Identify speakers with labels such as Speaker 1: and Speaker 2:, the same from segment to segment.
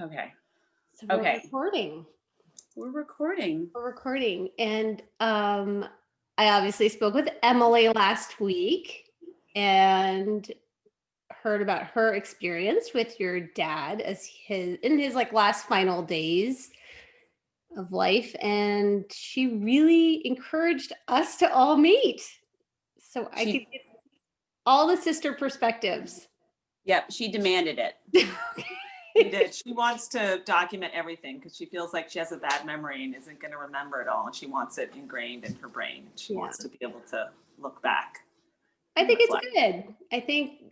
Speaker 1: Okay.
Speaker 2: So we're
Speaker 1: Okay.
Speaker 2: recording.
Speaker 1: We're recording.
Speaker 2: We're recording. And I obviously spoke with Emily last week and heard about her experience with your dad as his like last final days of life. And she really encouraged us to all meet. So I could get all the sister perspectives.
Speaker 1: Yep, she demanded it.
Speaker 3: She did. She wants to document everything because she feels like she has a bad memory and isn't going to remember it all. And she wants it ingrained in her brain. She wants to be able to look back.
Speaker 2: I think it's good. I think,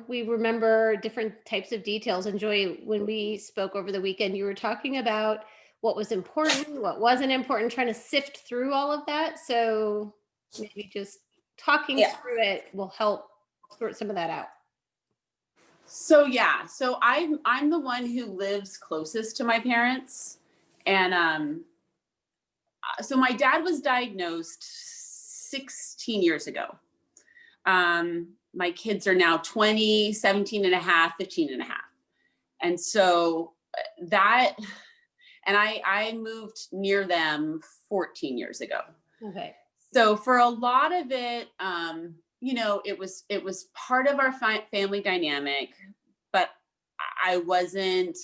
Speaker 2: we remember different types of details. And Joy, when we spoke over the weekend, you were talking about what was important, what wasn't important, trying to sift through all of that. So maybe just talking through it will help sort some of that out.
Speaker 1: So I'm the one who lives closest to my parents, and so my dad was diagnosed 16 years ago. My kids are now 20, 17 and a half, 15 and a half. And so I moved near them 14 years ago.
Speaker 2: Okay.
Speaker 1: So for a lot of it, it was part of our family dynamic, but I wasn't,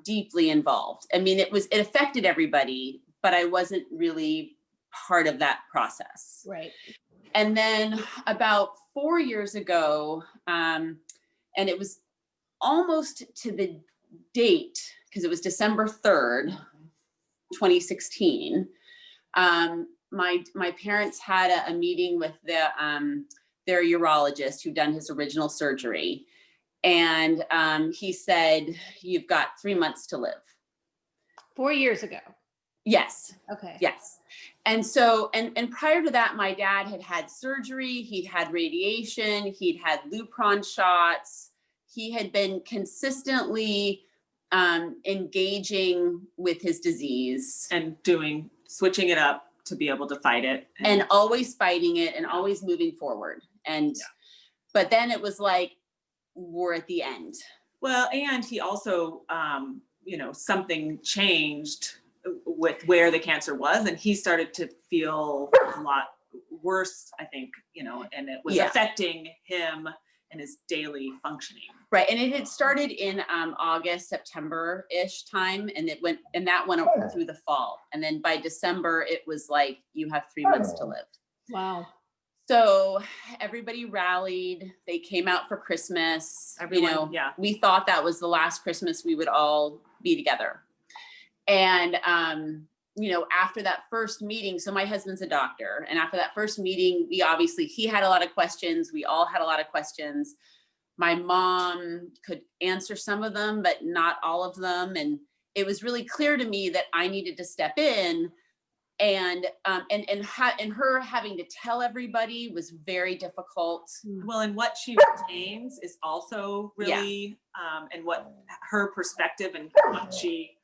Speaker 1: deeply involved. I mean, it affected everybody, but I wasn't really part of that process.
Speaker 2: Right.
Speaker 1: And then about 4 years ago, and it was almost to the date, because it was December 3rd, 2016. My parents had a meeting with their urologist who'd done his original surgery. And he said, "You've got 3 months to live."
Speaker 2: 4 years ago.
Speaker 1: Yes.
Speaker 2: Okay.
Speaker 1: Yes. And so, and prior to that, my dad had surgery. He'd had radiation. He'd had Lupron shots. He had been consistently engaging with his disease.
Speaker 3: And switching it up to be able to fight it.
Speaker 1: And always fighting it and always moving forward. But then it was like, we're at the end.
Speaker 3: Well, and he also, something changed with where the cancer was, and he started to feel a lot worse, I think, and it was affecting him and his daily functioning.
Speaker 1: Right. And it had started in August, September-ish time, and that went through the fall. And then by December, it was like, you have 3 months to live.
Speaker 2: Wow.
Speaker 1: So everybody rallied. They came out for Christmas.
Speaker 3: Everyone,
Speaker 1: we thought that was the last Christmas we would all be together. And, after that first meeting, so my husband's a doctor. And after that first meeting, he had a lot of questions. We all had a lot of questions. My mom could answer some of them, but not all of them. And it was really clear to me that I needed to step in. And her having to tell everybody was very difficult.
Speaker 3: Well, and what she retains is also really, and what her perspective and what she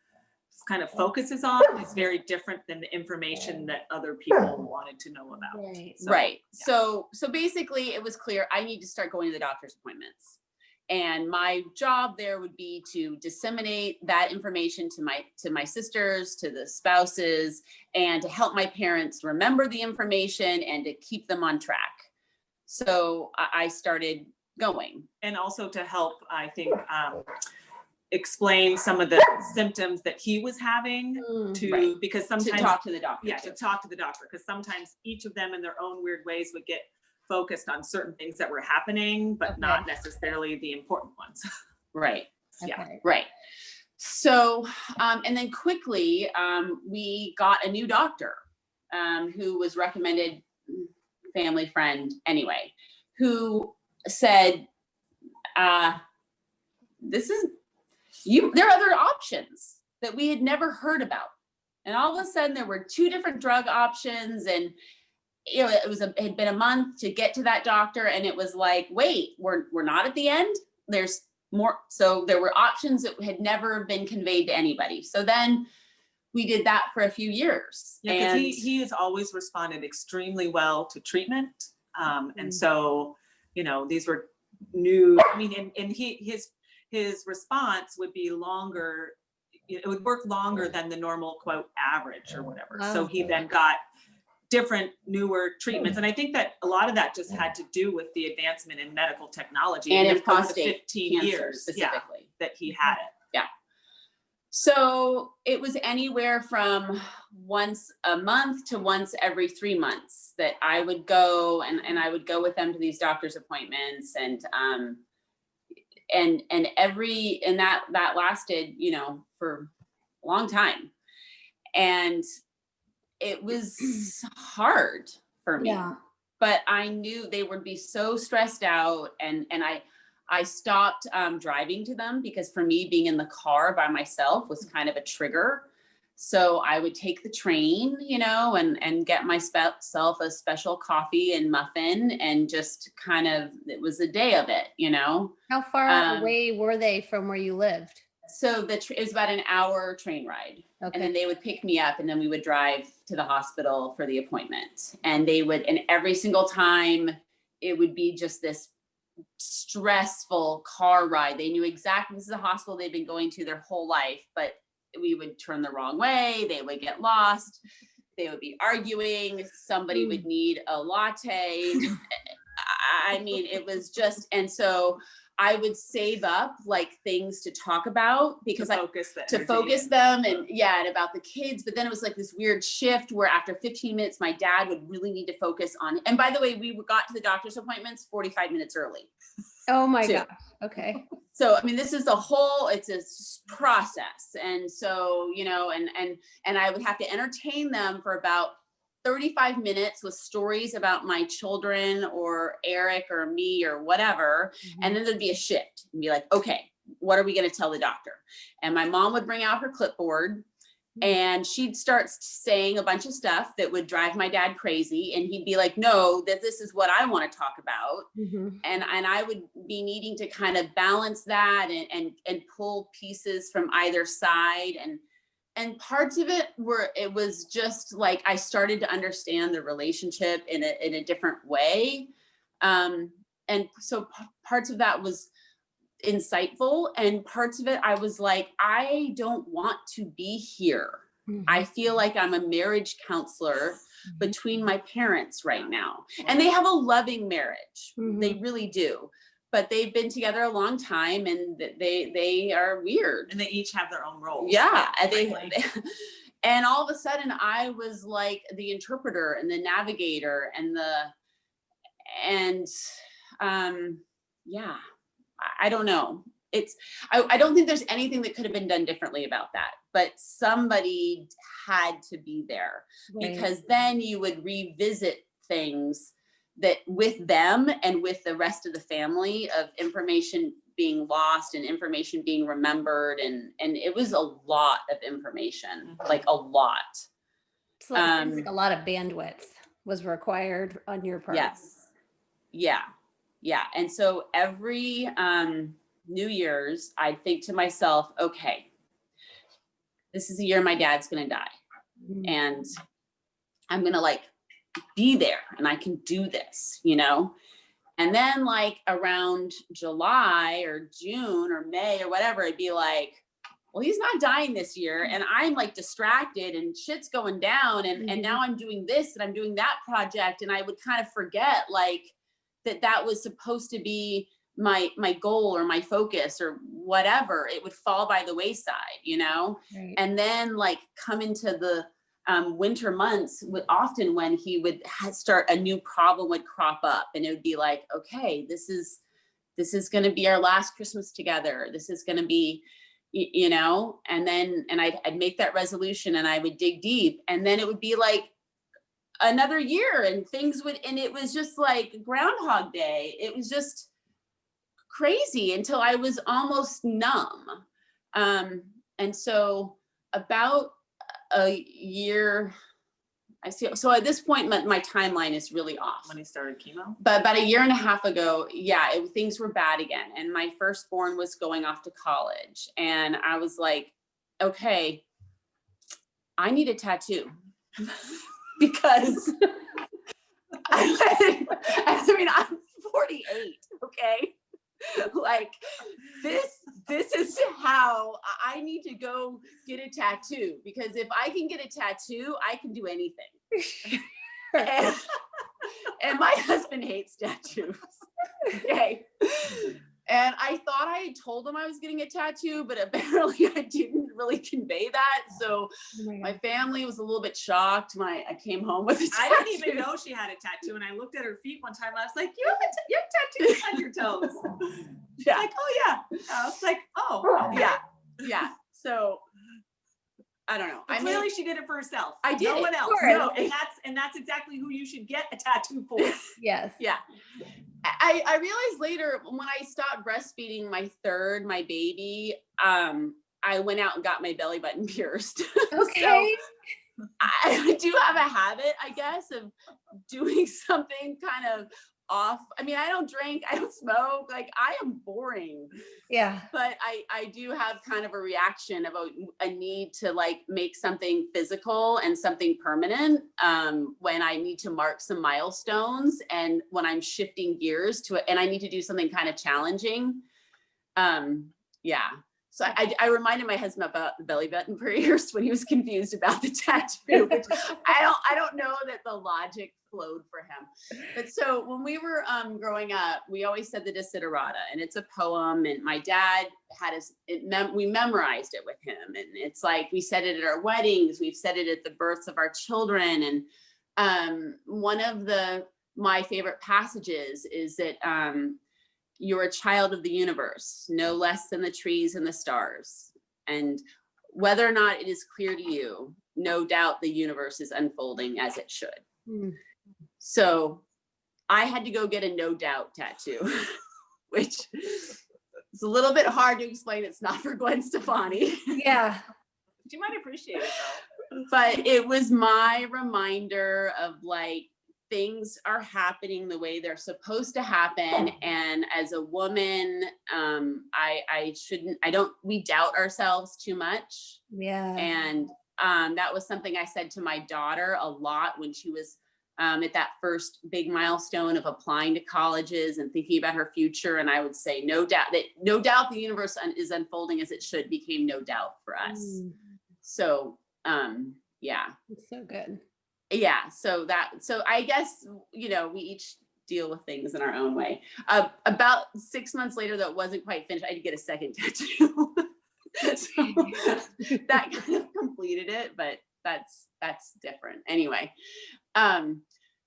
Speaker 3: kind of focuses on is very different than the information that other people wanted to know about.
Speaker 1: Right. So basically it was clear I need to start going to the doctor's appointments. And my job there would be to disseminate that information to my sisters, to the spouses, and to help my parents remember the information and to keep them on track. So I started going.
Speaker 3: And also to help, I think, explain some of the symptoms that he was having because sometimes
Speaker 1: to talk to the doctor.
Speaker 3: Yeah, to talk to the doctor, because sometimes each of them in their own weird ways would get focused on certain things that were happening, but not necessarily the important ones.
Speaker 1: Right.
Speaker 2: Okay.
Speaker 1: Yeah. Right. So, and then quickly, we got a new doctor, who was recommended, family friend anyway, who said, there are other options that we had never heard about. And all of a sudden there were 2 different drug options, and it had been a month to get to that doctor, and it was like, wait, we're not at the end. There's more. So there were options that had never been conveyed to anybody. So then we did that for a few years.
Speaker 3: Yeah, because he has always responded extremely well to treatment. And so, these were new, and his his response would be longer. It would work longer than the normal quote average or whatever. So he then got different newer treatments. And I think that a lot of that just had to do with the advancement in medical technology
Speaker 1: And in
Speaker 3: over the
Speaker 1: prostate
Speaker 3: 15
Speaker 1: cancer
Speaker 3: years
Speaker 1: specifically.
Speaker 3: that he had it.
Speaker 1: So it was anywhere from once a month to once every 3 months that I would go, and I would go with them to these doctor's appointments, and that lasted, you know, for a long time. And it was hard for me, but I knew they would be so stressed out, and I stopped driving to them, because for me, being in the car by myself was kind of a trigger. So I would take the train, you know, and get myself a special coffee and muffin, and just kind of, it was a day of it, you know.
Speaker 2: How far away were they from where you lived?
Speaker 1: So it was about an hour train ride.
Speaker 2: Okay.
Speaker 1: And then they would pick me up, and then we would drive to the hospital for the appointment. And every single time it would be just this stressful car ride. They knew exactly, this is a hospital they've been going to their whole life, but we would turn the wrong way. They would get lost. They would be arguing. Somebody would need a latte. I mean, it was just, and so I would save up like things to talk about, because to focus them, and about the kids. But then it was like this weird shift where after 15 minutes, my dad would really need to focus on, and by the way, we got to the doctor's appointments 45 minutes early.
Speaker 2: Oh my gosh. Okay.
Speaker 1: So, I mean, this is it's a process. And so, you know, and I would have to entertain them for about 35 minutes with stories about my children or Eric or me or whatever. Mm-hmm. And then there'd be a shift and be like, okay, what are we going to tell the doctor? And my mom would bring out her clipboard, and she'd start saying a bunch of stuff that would drive my dad crazy. And he'd be like, no, this is what I want to talk about. Mm-hmm. And I would be needing to kind of balance that and pull pieces from either side. And parts of it was just like, I started to understand the relationship in a different way. And so parts of that was insightful, and parts of it I was like, I don't want to be here. Mm-hmm. I feel like I'm a marriage counselor between my parents right now. And they have a loving marriage. Mm-hmm. They really do. But they've been together a long time, and they are weird.
Speaker 3: And they each have their own roles.
Speaker 1: Yeah. And all of a sudden I was like the interpreter and the navigator I don't know. I don't think there's anything that could have been done differently about that, but somebody had to be there, right? Because then you would revisit things that with them and with the rest of the family, of information being lost and information being remembered. And it was a lot of information, like a lot.
Speaker 2: So like a lot of bandwidth was required on your part.
Speaker 1: Yes. Yeah. Yeah. And so every New Year's, I'd think to myself, okay, this is the year my dad's going to die. Mm-hmm. And I'm going to like be there, and I can do this, you know? And then like around July or June or May or whatever, it'd be like, well, he's not dying this year. And I'm like distracted, and shit's going down. And now I'm doing this and I'm doing that project. And I would kind of forget like that was supposed to be my goal or my focus or whatever. It would fall by the wayside, you know? Right. And then like come into the winter months, often when he would start, a new problem would crop up, and it would be like, okay, this is going to be our last Christmas together. This is going to be, you know, and I'd make that resolution, and I would dig deep, and then it would be like another year, and it was just like Groundhog Day. It was just crazy until I was almost numb. And so about a year, I see. So at this point, my timeline is really off.
Speaker 3: When he started chemo?
Speaker 1: But about a year and a half ago, things were bad again. And my firstborn was going off to college. And I was like, okay, I need a tattoo. Because I mean, I'm 48, okay? Like this this is how I need to go get a tattoo, because if I can get a tattoo, I can do anything. And my husband hates tattoos. Okay. And I thought I had told him I was getting a tattoo, but apparently I didn't really convey that. So my family was a little bit shocked when I came home with a tattoo.
Speaker 3: I didn't even know she had a tattoo, and I looked at her feet one time and I was like, you have tattoos on your toes.
Speaker 1: Yeah.
Speaker 3: Like, oh yeah. I was like, oh, okay.
Speaker 1: Yeah. So I don't know.
Speaker 3: But clearly she did it for herself.
Speaker 1: I did.
Speaker 3: No one else.
Speaker 1: No,
Speaker 3: and that's exactly who you should get a tattoo for.
Speaker 2: Yes.
Speaker 1: Yeah. I realized later when I stopped breastfeeding my baby, I went out and got my belly button pierced.
Speaker 2: Okay.
Speaker 1: So I do have a habit, I guess, of doing something kind of off. I mean, I don't drink, I don't smoke, like I am boring.
Speaker 2: Yeah.
Speaker 1: But I do have kind of a reaction about a need to like make something physical and something permanent when I need to mark some milestones and when I'm shifting gears to it and I need to do something kind of challenging. Yeah. So I reminded my husband about the belly button pierced when he was confused about the tattoo, which I don't know that the logic flowed for him. But so when we were growing up, we always said the Desiderata, and it's a poem, and my dad had we memorized it with him, and it's like we said it at our weddings, we've said it at the births of our children, and one of my favorite passages is that you're a child of the universe, no less than the trees and the stars. And whether or not it is clear to you, no doubt the universe is unfolding as it should. Mm. So I had to go get a no doubt tattoo, which is a little bit hard to explain. It's not for Gwen Stefani.
Speaker 2: Yeah.
Speaker 3: But you might appreciate it though.
Speaker 1: But it was my reminder of like, things are happening the way they're supposed to happen. And as a woman, we doubt ourselves too much.
Speaker 2: Yeah.
Speaker 1: And that was something I said to my daughter a lot when she was at that first big milestone of applying to colleges and thinking about her future. And I would say, no doubt the universe is unfolding as it should became no doubt for us. Mm. So, yeah.
Speaker 2: It's so good.
Speaker 1: Yeah. So I guess, we each deal with things in our own way. About 6 months later, though it wasn't quite finished, I had to get a second tattoo. So that kind of completed it, but that's different. Anyway.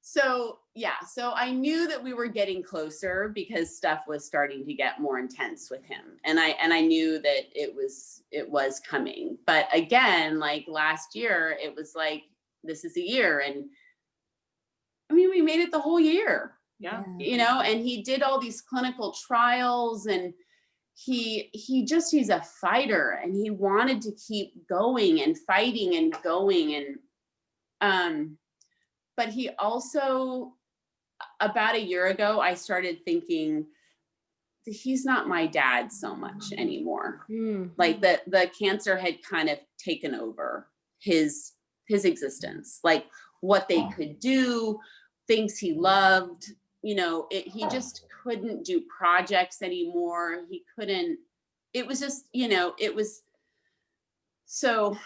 Speaker 1: So I knew that we were getting closer because stuff was starting to get more intense with him. And I knew that it was coming. But again, like last year, it was like, this is a year. And I mean, we made it the whole year.
Speaker 3: Yeah.
Speaker 1: And he did all these clinical trials and he's a fighter and he wanted to keep going and fighting and going. And, but he also, about a year ago, I started thinking he's not my dad so much anymore. Mm. Like the cancer had kind of taken over his existence, like what they could do, things he loved, he just couldn't do projects anymore. He couldn't, it was just, so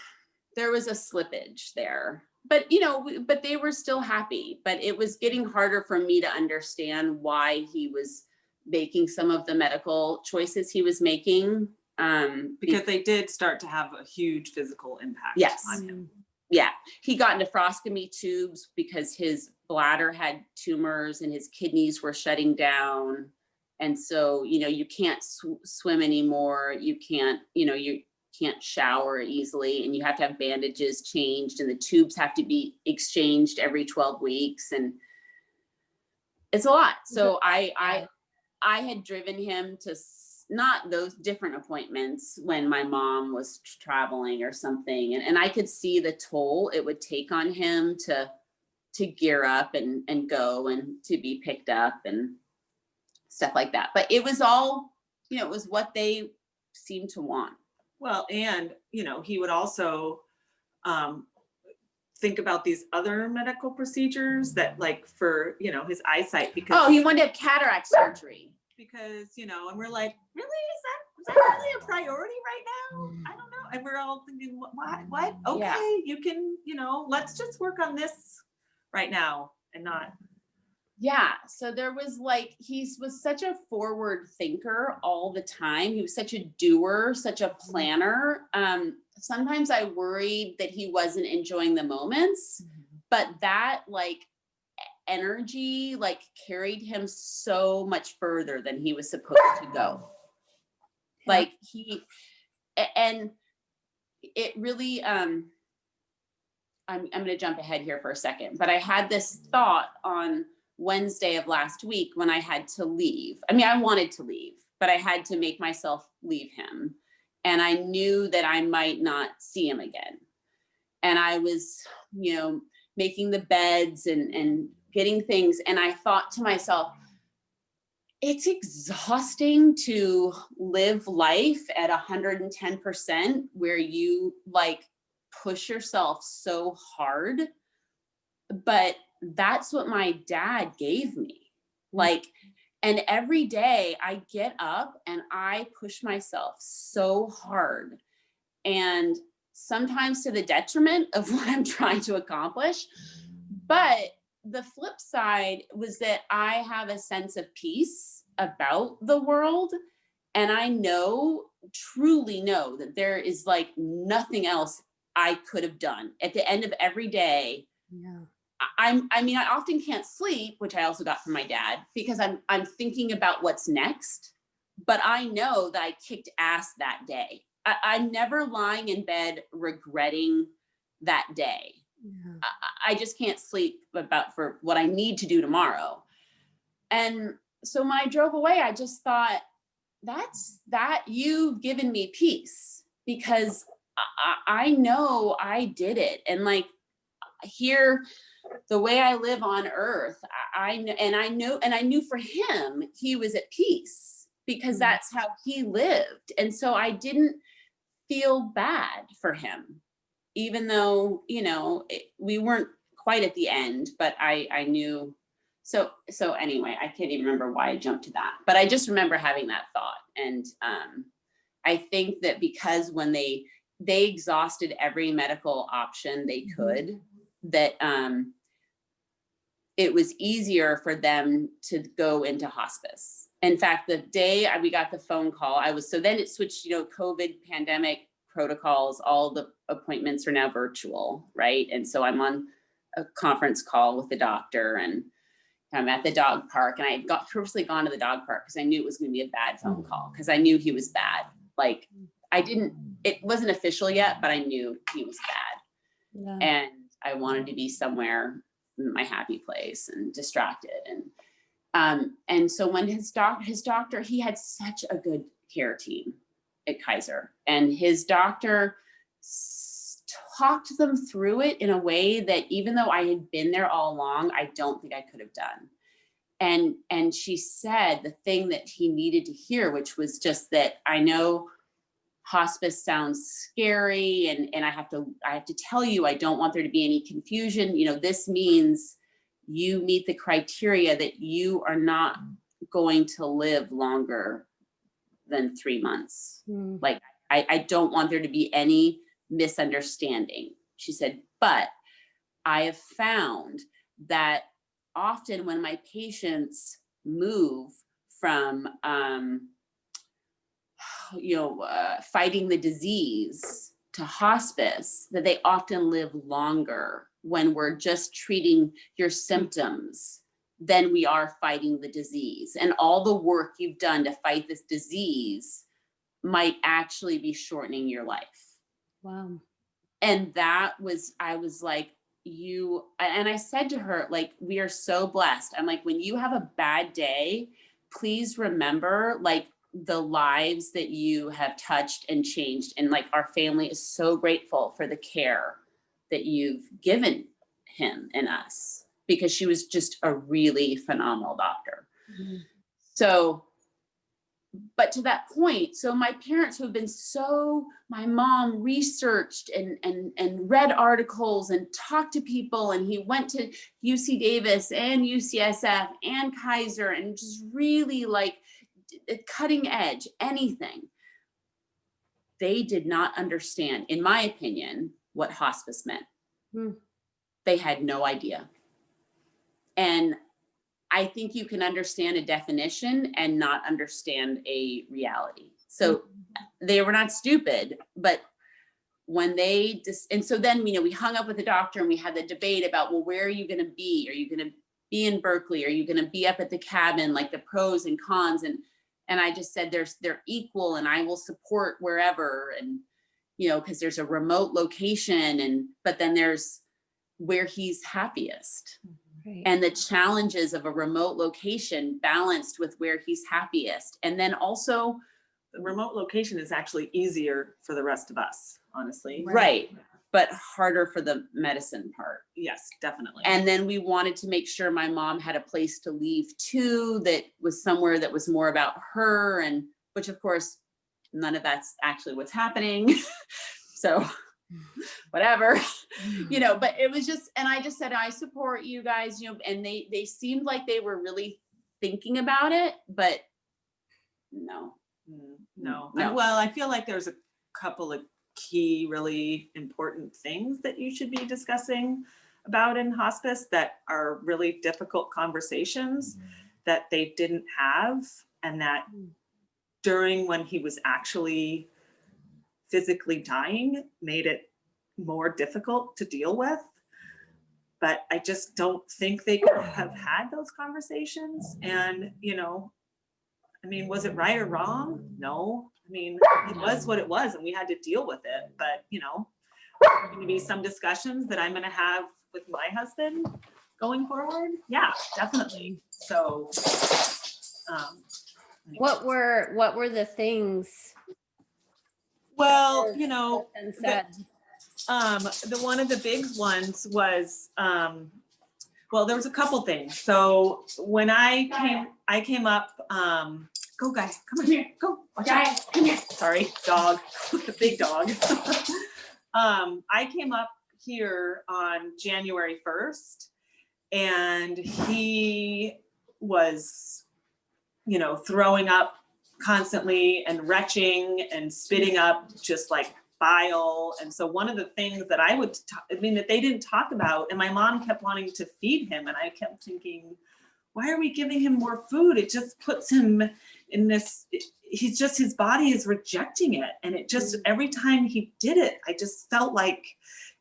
Speaker 1: there was a slippage there, but they were still happy, but it was getting harder for me to understand why he was making some of the medical choices he was making.
Speaker 3: Because they did start to have a huge physical impact on him.
Speaker 1: Yeah, he got nephrostomy tubes because his bladder had tumors and his kidneys were shutting down. And so, you can't swim anymore. You can't shower easily and you have to have bandages changed and the tubes have to be exchanged every 12 weeks. And it's a lot. So I had driven him to not those different appointments when my mom was traveling or something. And I could see the toll it would take on him to gear up and go and to be picked up and stuff like that. But it was all, it was what they seemed to want.
Speaker 3: Well, and, he would also think about these other medical procedures that like for, his eyesight, because
Speaker 1: he wanted to have cataract surgery.
Speaker 3: Because, and we're like, really, is that really a priority right now? I don't know. And we're all thinking, what? Okay, you can, let's just work on this right now and not.
Speaker 1: Yeah. So there was like, he was such a forward thinker all the time. He was such a doer, such a planner. Sometimes I worried that he wasn't enjoying the moments, but that like energy like carried him so much further than he was supposed to go. Like and it really, I'm going to jump ahead here for a second, but I had this thought on Wednesday of last week when I had to leave. I mean, I wanted to leave, but I had to make myself leave him. And I knew that I might not see him again. And I was, making the beds and getting things. And I thought to myself, it's exhausting to live life at 110% where you like push yourself so hard. But that's what my dad gave me. Like, and every day I get up and I push myself so hard, and sometimes to the detriment of what I'm trying to accomplish. But the flip side was that I have a sense of peace about the world. And I truly know that there is like nothing else I could have done. At the end of every day, I often can't sleep, which I also got from my dad, because I'm thinking about what's next. But I know that I kicked ass that day. I'm never lying in bed regretting that day. I just can't sleep for what I need to do tomorrow. And so when I drove away, I just thought, that you've given me peace, because I know I did it. And like here, the way I live on earth, I knew for him, he was at peace because that's how he lived. And so I didn't feel bad for him, even though, we weren't quite at the end, but I knew. So anyway, I can't even remember why I jumped to that, but I just remember having that thought. And I think that because when they exhausted every medical option they could, that it was easier for them to go into hospice. In fact, the day we got the phone call, then it switched, COVID pandemic protocols, all the appointments are now virtual, right? And so I'm on a conference call with the doctor, and I'm at the dog park, and I had purposely gone to the dog park because I knew it was going to be a bad phone call, because I knew he was bad. Like it wasn't official yet, but I knew he was bad. And I wanted to be somewhere in my happy place and distracted. And so when his doctor, he had such a good care team at Kaiser, and his doctor talked them through it in a way that even though I had been there all along, I don't think I could have done. And she said the thing that he needed to hear, which was just that, I know hospice sounds scary, and I have to tell you, I don't want there to be any confusion. This means you meet the criteria that you are not going to live longer than 3 months. Like, I don't want there to be any misunderstanding. She said, but I have found that often when my patients move from, fighting the disease to hospice, that they often live longer when we're just treating your symptoms than we are fighting the disease. And all the work you've done to fight this disease might actually be shortening your life.
Speaker 2: Wow.
Speaker 1: And I was like, and I said to her, like, we are so blessed. I'm like, when you have a bad day, please remember like the lives that you have touched and changed. And like, our family is so grateful for the care that you've given him and us, because she was just a really phenomenal doctor. So, but to that point, so my parents, who have been my mom researched and read articles and talked to people, and he went to UC Davis and UCSF and Kaiser, and just really like cutting edge, anything. they did not understand, in my opinion, what hospice meant. They had no idea. And I think you can understand a definition and not understand a reality. So they were not stupid, but when they just, and so then, we hung up with the doctor and we had the debate about, well, where are you going to be? Are you going to be in Berkeley? Are you going to be up at the cabin? Like the pros and cons. And I just said, they're equal and I will support wherever. And, cause there's a remote location but then there's where he's happiest.
Speaker 2: Right.
Speaker 1: And the challenges of a remote location balanced with where he's happiest. And then also
Speaker 3: The remote location is actually easier for the rest of us, honestly.
Speaker 1: right, but harder for the medicine part.
Speaker 3: Yes, definitely.
Speaker 1: And then we wanted to make sure my mom had a place to leave too, that was somewhere that was more about her, and which of course, none of that's actually what's happening. So whatever, but it was just, and I just said, I support you guys, and they seemed like they were really thinking about it, but no.
Speaker 3: Well, I feel like there's a couple of key, really important things that you should be discussing about in hospice that are really difficult conversations that they didn't have, and that during when he was actually physically dying made it more difficult to deal with. But I just don't think they could have had those conversations. And, was it right or wrong? No. It was what it was and we had to deal with it. But, there's going to be some discussions that I'm going to have with my husband going forward. Yeah, definitely. So,
Speaker 2: What were the things?
Speaker 3: well,
Speaker 2: And said?
Speaker 3: the one of the big ones was, there was a couple things. So when I came up, go guys, come on here, go. Watch out. Come here. Sorry, dog, the big dog. I came up here on January 1st and he was, throwing up constantly and retching and spitting up just like bile. And so one of the things that that they didn't talk about, and my mom kept wanting to feed him, and I kept thinking, why are we giving him more food? It just puts him in this, his body is rejecting it. And it just, every time he did it, I just felt like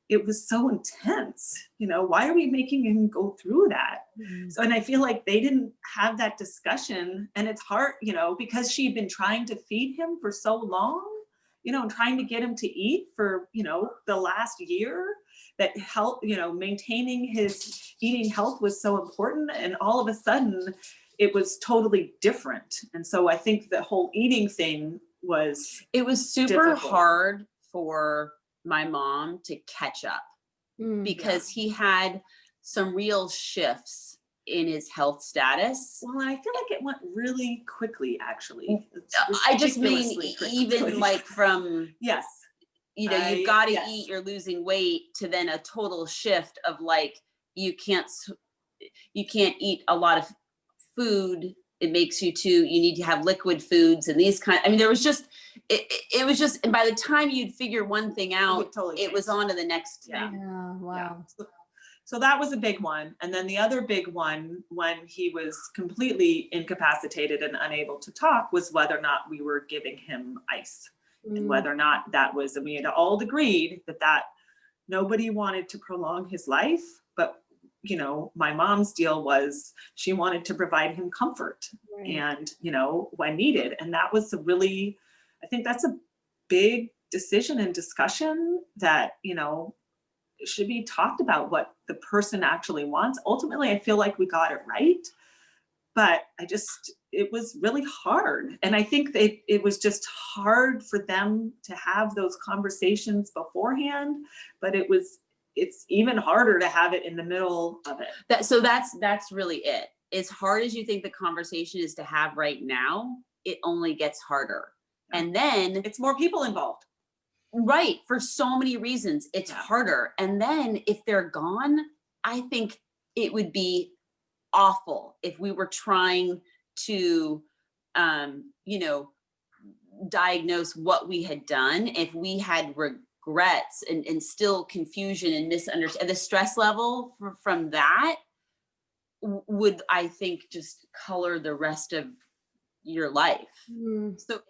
Speaker 3: it was so intense. Why are we making him go through that? So, and I feel like they didn't have that discussion, and it's hard, because she'd been trying to feed him for so long, and trying to get him to eat for, the last year, that health, maintaining his eating health was so important. And all of a sudden it was totally different. And so I think the whole eating thing it was
Speaker 1: super
Speaker 3: difficult.
Speaker 1: hard for my mom to catch up because he had some real shifts in his health status.
Speaker 3: Well, I feel like it went really quickly, actually.
Speaker 1: I just mean
Speaker 3: Ridiculously
Speaker 1: even
Speaker 3: quickly.
Speaker 1: like from,
Speaker 3: Yes.
Speaker 1: you've got to
Speaker 3: yes.
Speaker 1: eat, you're losing weight, to then a total shift of like, you can't eat a lot of food. It makes you you need to have liquid foods and these there was just, it was just, and by the time you'd figure one thing out, it was on to the next thing.
Speaker 2: Yeah, wow.
Speaker 3: Yeah. So that was a big one. And then the other big one, when he was completely incapacitated and unable to talk, was whether or not we were giving him ice. And whether or not that was, and we had all agreed that nobody wanted to prolong his life, but my mom's deal was she wanted to provide him comfort, right. And when needed. And that was I think that's a big decision and discussion that should be talked about, what the person actually wants. Ultimately, I feel like we got it right, but it was really hard. And I think it was just hard for them to have those conversations beforehand, but it's even harder to have it in the middle of it.
Speaker 1: That's really it. As hard as you think the conversation is to have right now, it only gets harder. Yeah. And then
Speaker 3: it's more people involved.
Speaker 1: Right. For so many reasons, it's harder. And then if they're gone, I think it would be awful if we were trying to, diagnose what we had done, if we had regrets and still confusion and misunderstanding, the stress level from that would, I think, just color the rest of your life. So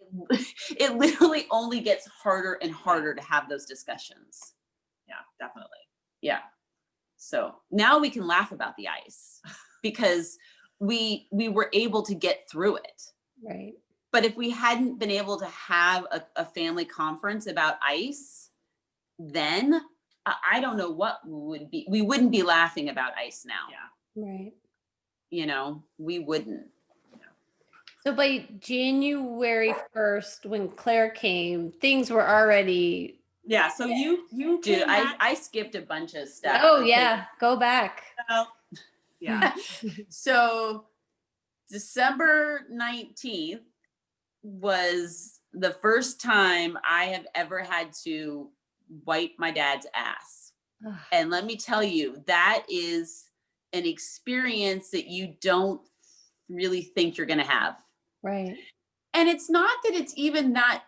Speaker 1: it literally only gets harder and harder to have those discussions.
Speaker 3: Yeah, definitely.
Speaker 1: Yeah. So now we can laugh about the ice because we were able to get through it.
Speaker 2: Right.
Speaker 1: But if we hadn't been able to have a family conference about ice, then I don't know what would be. We wouldn't be laughing about ice now.
Speaker 3: Yeah.
Speaker 2: Right.
Speaker 1: You know, we wouldn't.
Speaker 2: So by January 1st, when Claire came, things were already.
Speaker 3: Yeah. So you
Speaker 1: Dude,
Speaker 3: came back.
Speaker 1: I skipped a bunch of stuff.
Speaker 2: Oh
Speaker 1: Okay.
Speaker 2: yeah, go back.
Speaker 3: Yeah.
Speaker 1: So December 19th was the first time I have ever had to wipe my dad's ass. And let me tell you, that is an experience that you don't really think you're going to have.
Speaker 2: Right.
Speaker 1: And it's not that it's even not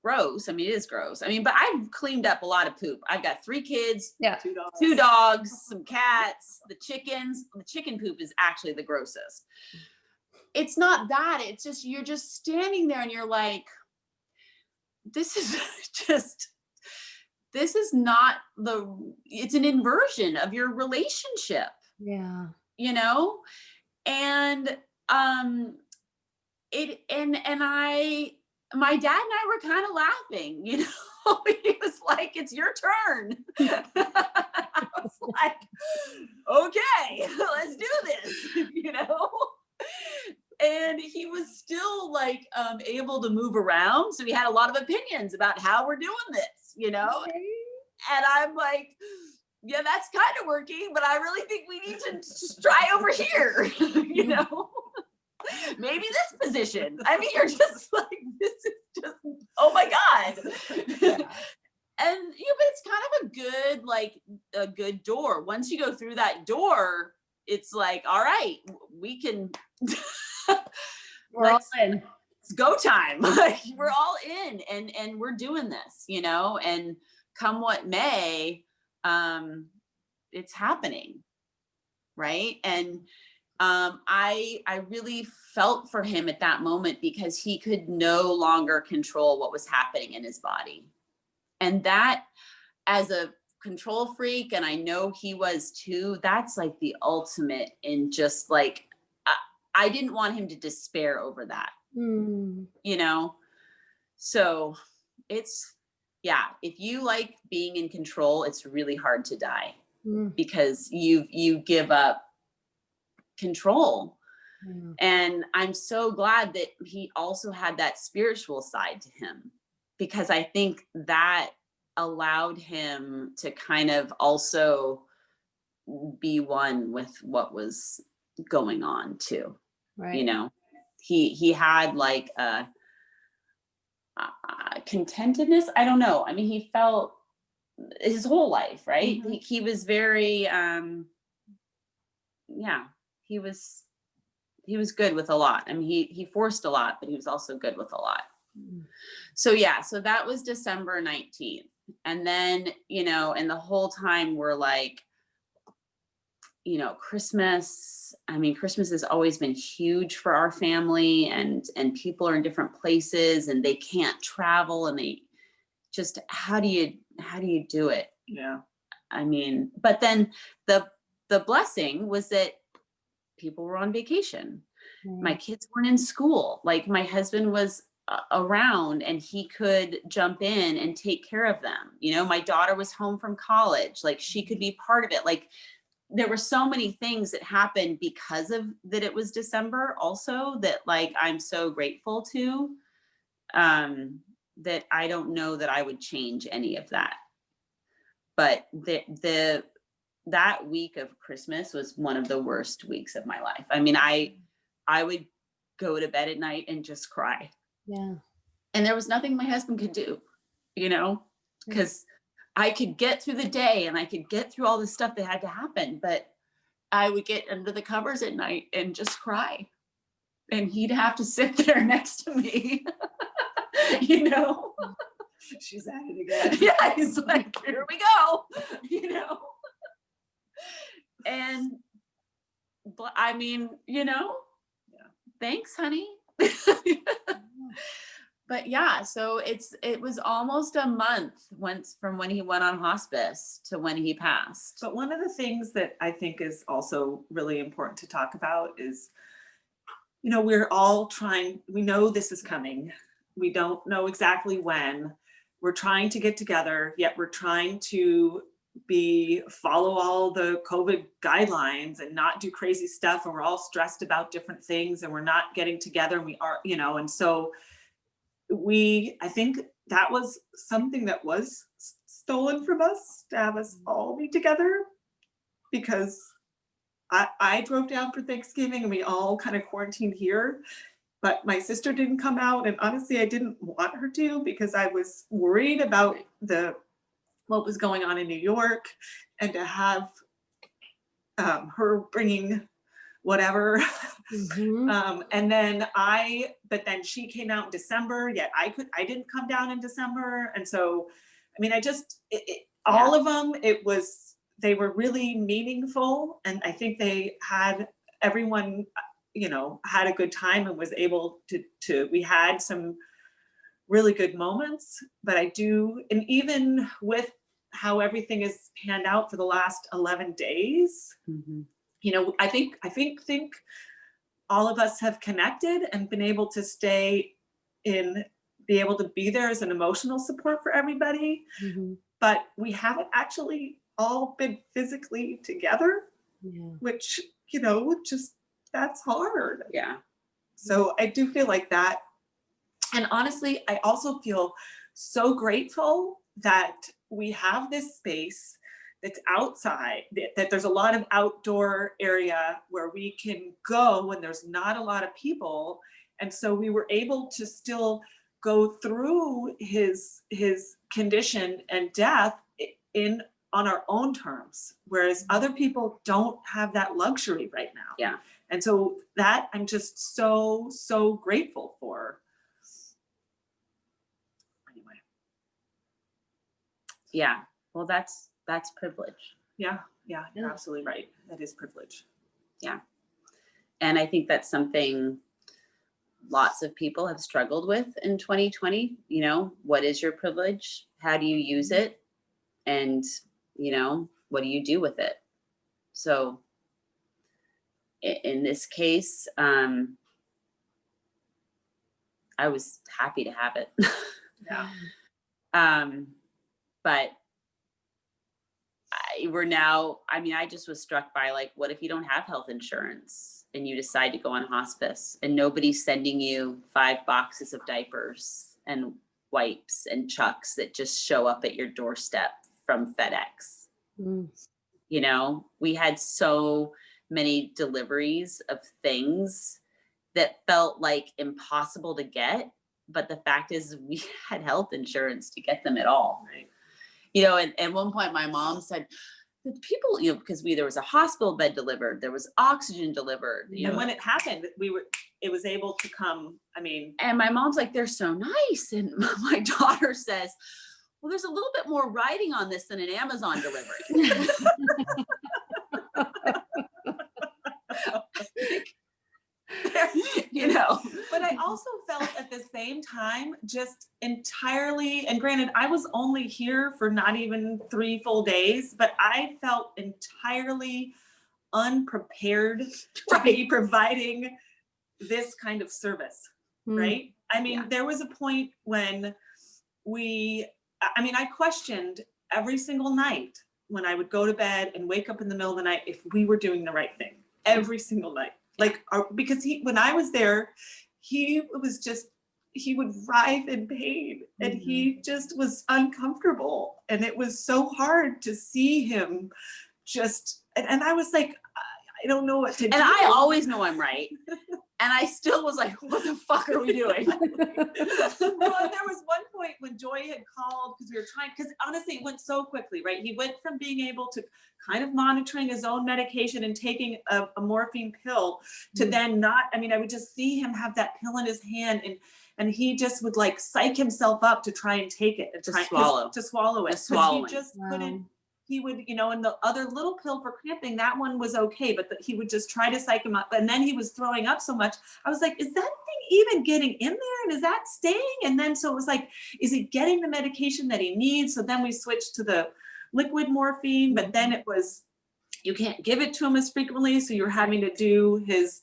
Speaker 1: gross. I mean, it is gross. I mean, but I've cleaned up a lot of poop. I've got 3 kids,
Speaker 2: Yeah.
Speaker 1: 2 dogs, some cats, the chickens. The chicken poop is actually the grossest. It's not that. It's just, you're just standing there and you're like, this is not it's an inversion of your relationship.
Speaker 2: Yeah.
Speaker 1: You know? And my dad and I were kind of laughing, you know. He was like, it's your turn. I was like, okay, let's do this, you know. And he was still like able to move around, so he had a lot of opinions about how we're doing this, you know. And I'm like, yeah, that's kind of working, but I really think we need to just try over here, you know. Maybe this position. I mean, you're just like, this is just, oh my God. And but it's kind of a good door. Once you go through that door, it's like, all right, we can
Speaker 2: We're all in.
Speaker 1: It's go time. Like, we're all in and we're doing this, you know, and come what may, it's happening. Right. And I really felt for him at that moment because he could no longer control what was happening in his body. And that, as a control freak, and I know he was too, that's like the ultimate in just like, I didn't want him to despair over that, you know? So it's, yeah, if you like being in control, it's really hard to die because you give up control. And I'm so glad that he also had that spiritual side to him, because I think that allowed him to kind of also be one with what was going on too. Right. You know, he had like a contentedness. I don't know. I mean, he felt his whole life, right? He was very, he was good with a lot. I mean, he forced a lot, but he was also good with a lot. So yeah, so that was December 19th. And then, you know, and the whole time we're like, you know, Christmas, I mean, Christmas has always been huge for our family, and people are in different places and they can't travel, and they just, how do you do it?
Speaker 3: Yeah.
Speaker 1: I mean, but then the blessing was that people were on vacation. My kids weren't in school. Like, my husband was around and he could jump in and take care of them. You know, my daughter was home from college. Like, she could be part of it. Like, there were so many things that happened because of that. It was December also, that like, I'm so grateful to, that I don't know that I would change any of that. But that week of Christmas was one of the worst weeks of my life. I mean, I would go to bed at night and just cry.
Speaker 2: Yeah.
Speaker 1: And there was nothing my husband could do, you know, because I could get through the day and I could get through all the stuff that had to happen, but I would get under the covers at night and just cry. And he'd have to sit there next to me. you know?
Speaker 3: She's at it again.
Speaker 1: Yeah, he's like, here we go, you know? And, but I mean, you know,
Speaker 3: Yeah.
Speaker 1: thanks, honey. But yeah, so it was almost a month from when he went on hospice to when he passed.
Speaker 3: But one of the things that I think is also really important to talk about is, you know, we're all trying, we know this is coming. We don't know exactly when. We're trying to get together, yet we're trying to follow all the COVID guidelines and not do crazy stuff. And we're all stressed about different things and we're not getting together, and we are, you know, and so I think that was something that was stolen from us, to have us all be together, because I drove down for Thanksgiving and we all kind of quarantined here, but my sister didn't come out, and honestly I didn't want her to, because I was worried about what was going on in New York, and to have her bringing whatever. And then but then she came out in December, yet I didn't come down in December. And so, I mean, all of them, they were really meaningful. And I think everyone, you know, had a good time and was able we had some really good moments. But and even with how everything is panned out for the last 11 days, you know, I think all of us have connected and been able to be able to be there as an emotional support for everybody. But we haven't actually all been physically together, which, you know, that's hard.
Speaker 1: Yeah.
Speaker 3: So I do feel like that. And honestly, I also feel so grateful that we have this space that's outside, that there's a lot of outdoor area where we can go when there's not a lot of people. And so we were able to still go through his condition and death on our own terms, whereas other people don't have that luxury right now.
Speaker 1: Yeah.
Speaker 3: And so that I'm just so grateful for. Anyway.
Speaker 1: Yeah. Well, that's privilege.
Speaker 3: Yeah, you're absolutely right. That is privilege.
Speaker 1: Yeah. And I think that's something lots of people have struggled with in 2020. You know, what is your privilege? How do you use it? And, you know, what do you do with it? So in this case, I was happy to have it.
Speaker 3: Yeah.
Speaker 1: But I just was struck by, like, what if you don't have health insurance and you decide to go on hospice and nobody's sending you 5 boxes of diapers and wipes and chucks that just show up at your doorstep from FedEx. You know, we had so many deliveries of things that felt like impossible to get. But the fact is, we had health insurance to get them at all.
Speaker 3: Right.
Speaker 1: You know, and at one point my mom said, the people, you know, because there was a hospital bed delivered, there was oxygen delivered. You
Speaker 3: And
Speaker 1: know,
Speaker 3: when it happened, it was able to come, I mean.
Speaker 1: And my mom's like, they're so nice. And my daughter says, well, there's a little bit more writing on this than an Amazon delivery. You know,
Speaker 3: but I also felt at the same time just entirely, and granted, I was only here for not even 3 full days, but I felt entirely unprepared to be providing this kind of service, right? I mean, there was a point when I questioned every single night when I would go to bed and wake up in the middle of the night if we were doing the right thing, every single night. Like, because when I was there, he would writhe in pain, and he just was uncomfortable. And it was so hard to see him and I was like, I don't know what to do.
Speaker 1: And I always know I'm right. And I still was like, what the fuck are we doing?
Speaker 3: Well, there was one point when Joy had called, because honestly, it went so quickly, right? He went from being able to kind of monitoring his own medication and taking a morphine pill to then not, I would just see him have that pill in his hand, And he just would like psych himself up to try and take it and
Speaker 1: To
Speaker 3: try
Speaker 1: swallow.
Speaker 3: to swallow it.
Speaker 1: The
Speaker 3: 'Cause
Speaker 1: swallowing.
Speaker 3: he just
Speaker 2: Wow.
Speaker 3: couldn't, he would, you know, and the other little pill for cramping, that one was okay, but he would just try to psych him up. And then he was throwing up so much. I was like, is that thing even getting in there? And is that staying? And then, so it was like, is he getting the medication that he needs? So then we switched to the liquid morphine, but then it was, you can't give it to him as frequently. So you're having to do his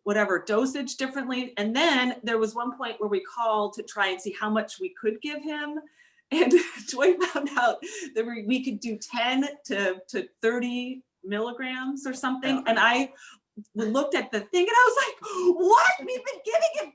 Speaker 3: whatever dosage differently. And then there was one point where we called to try and see how much we could give him. And Joy found out that we could do 10 to 30 milligrams or something. And I looked at the thing and I was like, what? We've been giving him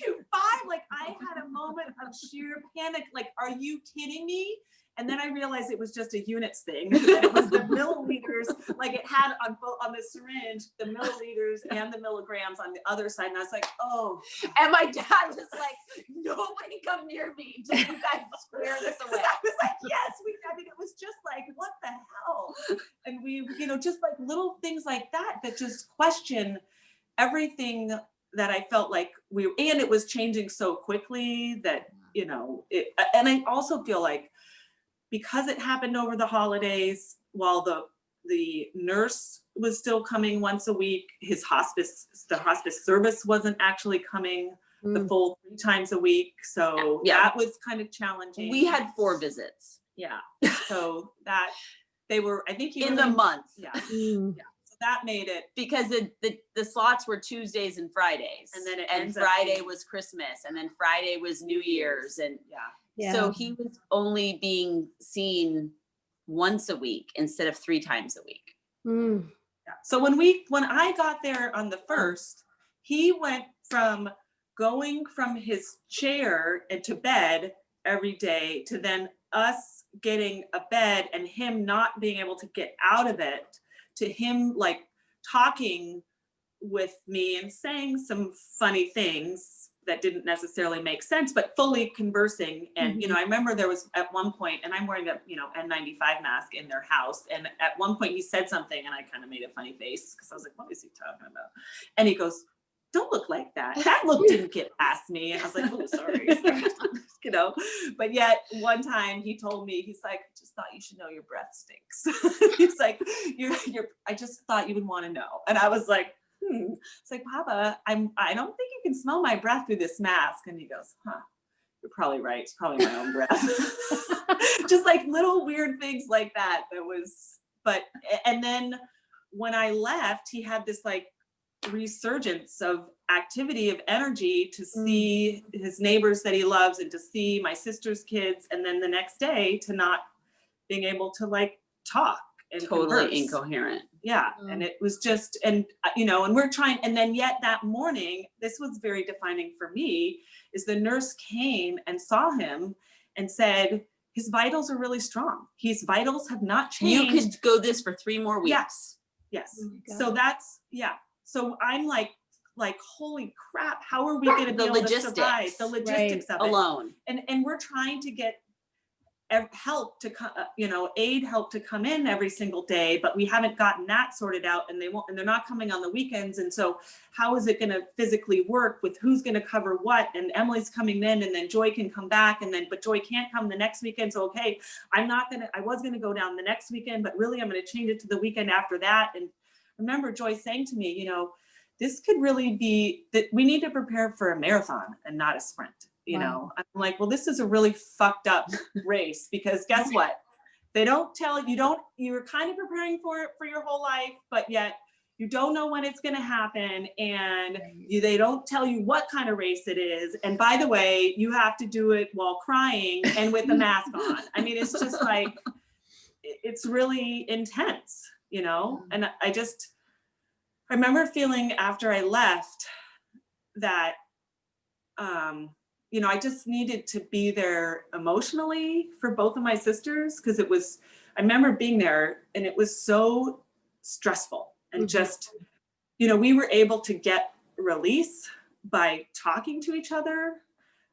Speaker 3: 0.25. Like I had a moment of sheer panic. Like, are you kidding me? And then I realized it was just a units thing. That it was the milliliters, like it had on the syringe, the milliliters and the milligrams on the other side. And I was like, oh.
Speaker 1: And my dad was like, nobody come near me until you guys square this away.
Speaker 3: I was like, yes, I mean, it was just like, what the hell? And we, you know, just like little things like that just question everything that I felt like and it was changing so quickly that, you know, and I also feel like, because it happened over the holidays, while the nurse was still coming once a week, the hospice service wasn't actually coming the full 3 times a week. So that was kind of challenging.
Speaker 1: We had 4 visits.
Speaker 3: Yeah. So that I think
Speaker 1: in the month.
Speaker 3: Yeah. Yeah. So that made it,
Speaker 1: because the slots were Tuesdays and Fridays.
Speaker 3: And then
Speaker 1: Friday was Christmas, and then Friday was New Year's. And
Speaker 2: Yeah.
Speaker 1: so he was only being seen once a week instead of 3 times a week.
Speaker 3: Yeah. So when I got there on the 1st, he went from going from his chair into bed every day to then us getting a bed and him not being able to get out of it, to him like talking with me and saying some funny things that didn't necessarily make sense, but fully conversing. And, you know, I remember there was at one point, and I'm wearing a, you know, N95 mask in their house. And at one point he said something and I kind of made a funny face because I was like, what is he talking about? And he goes, don't look like that. That look didn't get past me. And I was like, oh, sorry. You know, but yet one time he told me, he's like, I just thought you should know your breath stinks. He's like, I just thought you would want to know. And I was like, It's like, Papa, I don't think you can smell my breath through this mask. And he goes, you're probably right. It's probably my own breath. Just like little weird things like that. And then when I left, he had this like resurgence of activity, of energy to see his neighbors that he loves and to see my sister's kids. And then the next day to not being able to like talk. And
Speaker 1: totally
Speaker 3: converse.
Speaker 1: Incoherent.
Speaker 3: Yeah. And it was just, and you know, and we're trying, and then yet that morning, this was very defining for me, is the nurse came and saw him and said, his vitals are really strong. His vitals have not changed.
Speaker 1: You could go this for 3 more weeks.
Speaker 3: Yes.
Speaker 2: Oh
Speaker 3: So that's, so I'm like, holy crap, how are we going to be able to survive the logistics of it
Speaker 1: alone?
Speaker 3: And we're trying to get help to come, aid help to come in every single day, but we haven't gotten that sorted out, and they're not coming on the weekends. And so how is it going to physically work with who's going to cover what? And Emily's coming in, and then Joy can come back, but Joy can't come the next weekend. So, okay, I was going to go down the next weekend, but really I'm going to change it to the weekend after that. And I remember Joy saying to me, this could really be that we need to prepare for a marathon and not a sprint. I'm like, well, this is a really fucked up race, because guess what? They don't tell you, you're kind of preparing for it for your whole life, but yet you don't know when it's going to happen. And they don't tell you what kind of race it is. And by the way, you have to do it while crying and with a mask on. I mean, it's just like, it's really intense, and I remember feeling after I left that, I just needed to be there emotionally for both of my sisters, because I remember being there and it was so stressful, and just, we were able to get release by talking to each other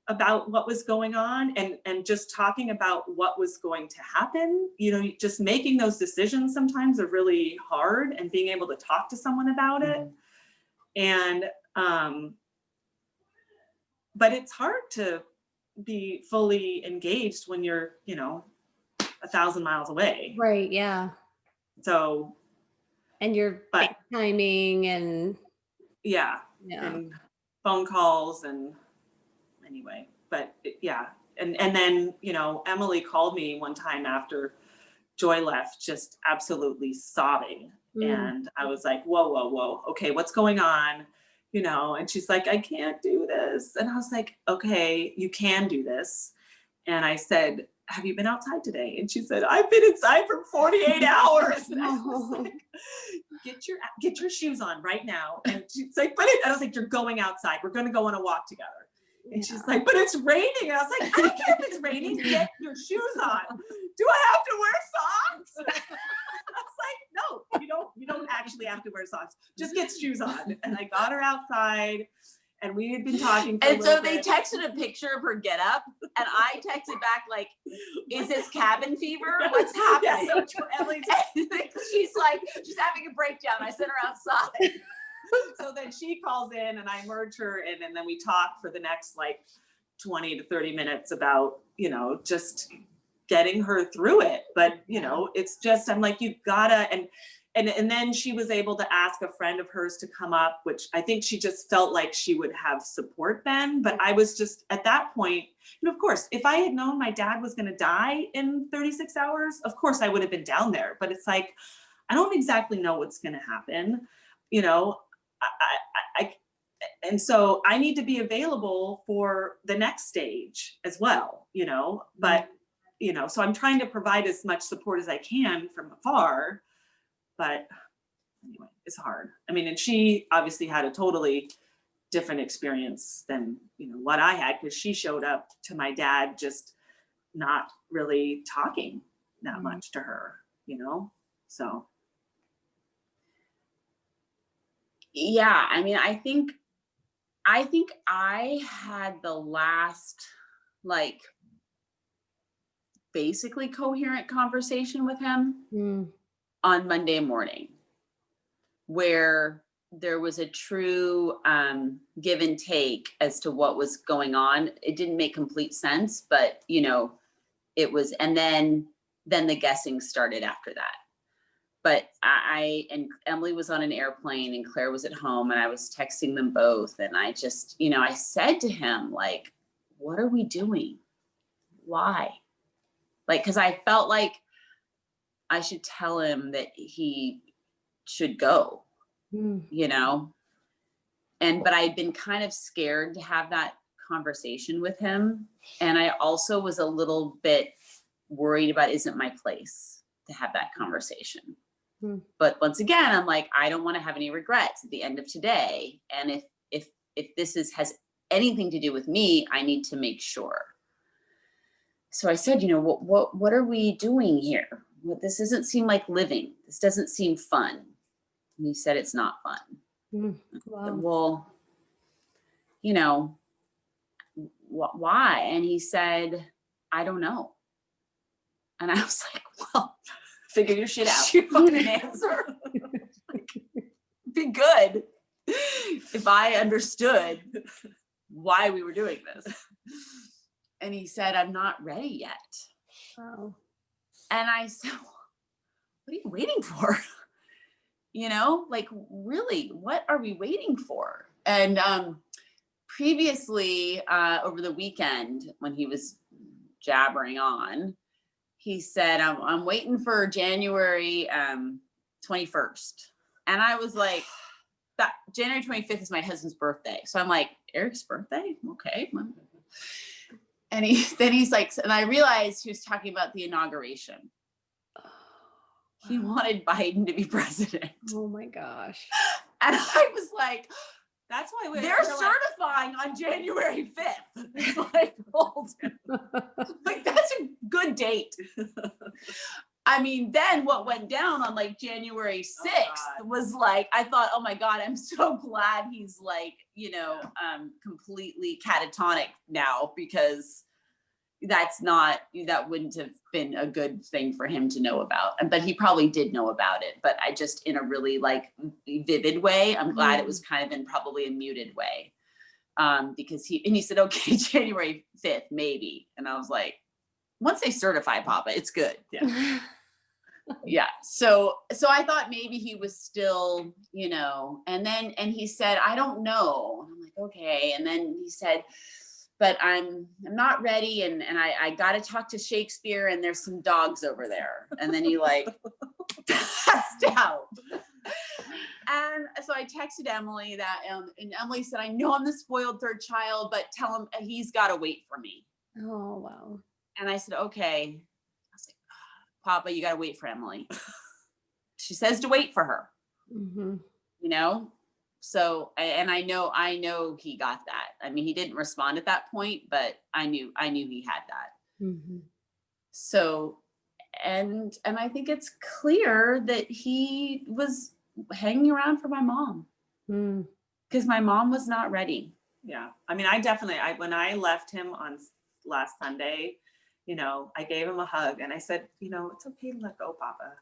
Speaker 3: about what was going on, and just talking about what was going to happen. Just making those decisions sometimes are really hard, and being able to talk to someone about it. And, but it's hard to be fully engaged when you're, 1,000 miles away.
Speaker 2: Right. Yeah.
Speaker 3: So,
Speaker 2: And you're
Speaker 3: but
Speaker 2: FaceTiming and
Speaker 3: yeah,
Speaker 2: yeah.
Speaker 3: and phone calls and anyway, but yeah. And then, Emily called me one time after Joy left, just absolutely sobbing. And I was like, whoa, whoa, whoa. Okay, what's going on? And she's like, I can't do this. And I was like, okay, you can do this. And I said, have you been outside today? And she said, I've been inside for 48 hours. And I was like, get your shoes on right now. And she's like, I was like, you're going outside. We're going to go on a walk together. And she's like, but it's raining. And I was like, I don't care if it's raining. Get your shoes on. Do I have to wear socks? I was like, no, you don't actually have to wear socks. Just get shoes on. And I got her outside, and we had been talking for
Speaker 1: and so they texted a picture of her get up, and I texted back like, is this cabin fever? What's happening?
Speaker 3: Yeah, so Emily's
Speaker 1: she's like, she's having a breakdown. I sent her outside.
Speaker 3: So then she calls in, and I merge her in, and then we talk for the next like 20 to 30 minutes about, just getting her through it. But, it's just, I'm like, you gotta, and then she was able to ask a friend of hers to come up, which I think she just felt like she would have support then. But I was just at that point, of course, if I had known my dad was going to die in 36 hours, of course I would have been down there. But it's like, I don't exactly know what's going to happen. And so I need to be available for the next stage as well, but, so I'm trying to provide as much support as I can from afar, but anyway, it's hard. I mean, and she obviously had a totally different experience than, what I had, because she showed up to my dad just not really talking that much to her, so.
Speaker 1: Yeah, I mean, I think I had the last, like, basically coherent conversation with him on Monday morning, where there was a true give and take as to what was going on. It didn't make complete sense, but it was, and then the guessing started after that. But I and Emily was on an airplane and Claire was at home, and I was texting them both. And I just, I said to him, like, what are we doing? Why? Like, because I felt like I should tell him that he should go, but I'd been kind of scared to have that conversation with him. And I also was a little bit worried about, isn't my place to have that conversation. But once again, I'm like, I don't want to have any regrets at the end of today. And if this has anything to do with me, I need to make sure. So I said, what are we doing here? This doesn't seem like living. This doesn't seem fun. And he said, it's not fun.
Speaker 2: Wow.
Speaker 1: Well, why? And he said, I don't know. And I was like, well, figure your shit out. You fucking answer. Be good if I understood why we were doing this. And he said, I'm not ready yet.
Speaker 2: Wow.
Speaker 1: And I said, what are you waiting for? Like, really, what are we waiting for? And previously, over the weekend, when he was jabbering on, he said, I'm waiting for January 21st. And I was like, that January 25th is my husband's birthday. So I'm like, Eric's birthday? Okay. And he's like, and I realized he was talking about the inauguration. He wanted Biden to be president.
Speaker 2: Oh my gosh.
Speaker 1: And I was like,
Speaker 3: that's why
Speaker 1: they're certifying on January 5th. It's like, hold on. Like, that's a good date. I mean, then what went down on like January 6th was like, I thought, oh my God, I'm so glad he's like, completely catatonic now, because that wouldn't have been a good thing for him to know about. But he probably did know about it, but I just, in a really like vivid way, I'm glad it was kind of in probably a muted way. because he said, okay, January 5th, maybe. And I was like, once they certify Papa, it's good.
Speaker 3: Yeah.
Speaker 1: Yeah. So I thought maybe he was still, and he said, I don't know. And I'm like, okay. And then he said, but I'm not ready. And I got to talk to Shakespeare, and there's some dogs over there. And then he like passed out. And so I texted Emily that, and Emily said, I know I'm the spoiled third child, but tell him he's got to wait for me.
Speaker 2: Oh, wow.
Speaker 1: And I said, okay. I was like, Papa, you got to wait for Emily. She says to wait for her, So, and I know he got that. I mean, he didn't respond at that point, but I knew he had that. So, and I think it's clear that he was hanging around for my mom because my mom was not ready.
Speaker 3: Yeah. I mean, when I left him on last Sunday, I gave him a hug and I said, it's okay to let go, Papa.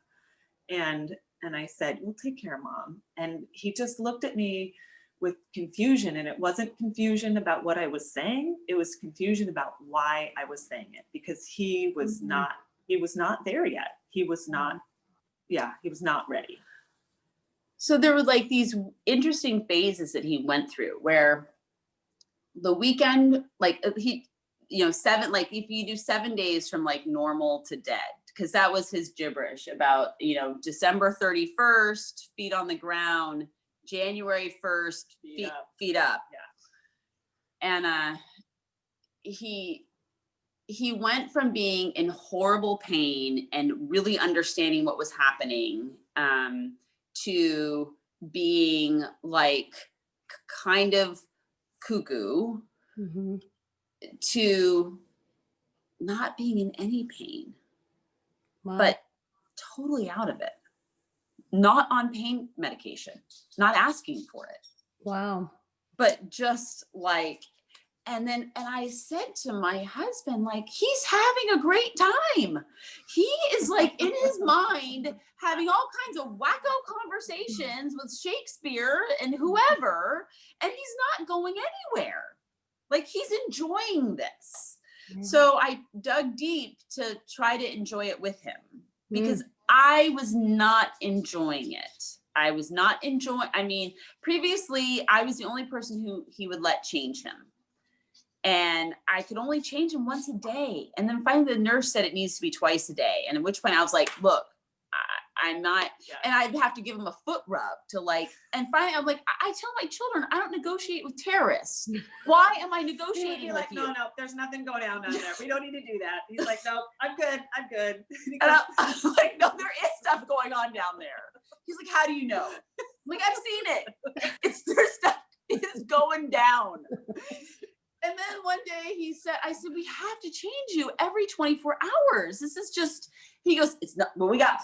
Speaker 3: And I said, we'll take care of Mom. And he just looked at me with confusion, and it wasn't confusion about what I was saying. It was confusion about why I was saying it, because he was not there yet. He was not ready.
Speaker 1: So there were like these interesting phases that he went through where the weekend, like he, 7, like if you do 7 days from like normal to dead, because that was his gibberish about, December 31st, feet on the ground, January 1st, feet up. Yeah. And he went from being in horrible pain and really understanding what was happening to being like kind of cuckoo to not being in any pain, but totally out of it, not on pain medication, not asking for it.
Speaker 2: Wow.
Speaker 1: But just like, and I said to my husband, like, he's having a great time. He is like in his mind having all kinds of wacko conversations with Shakespeare and whoever, and he's not going anywhere. Like, he's enjoying this. So I dug deep to try to enjoy it with him, because I was not enjoying it. I mean, previously I was the only person who he would let change him. And I could only change him once a day. And then finally the nurse said it needs to be twice a day. And at which point I was like, look, I'm not, and I'd have to give him a foot rub to like, and finally I'm like, I tell my children, I don't negotiate with terrorists. Why am I negotiating with you?
Speaker 3: No, there's nothing going down there. We don't need to do that. He's like, no, I'm good.
Speaker 1: And I'm like, no, there is stuff going on down there. He's like, how do you know? I'm like, I've seen it. There's stuff is going down. And then one day I said, we have to change you every 24 hours. This is just, he goes, it's not, but we got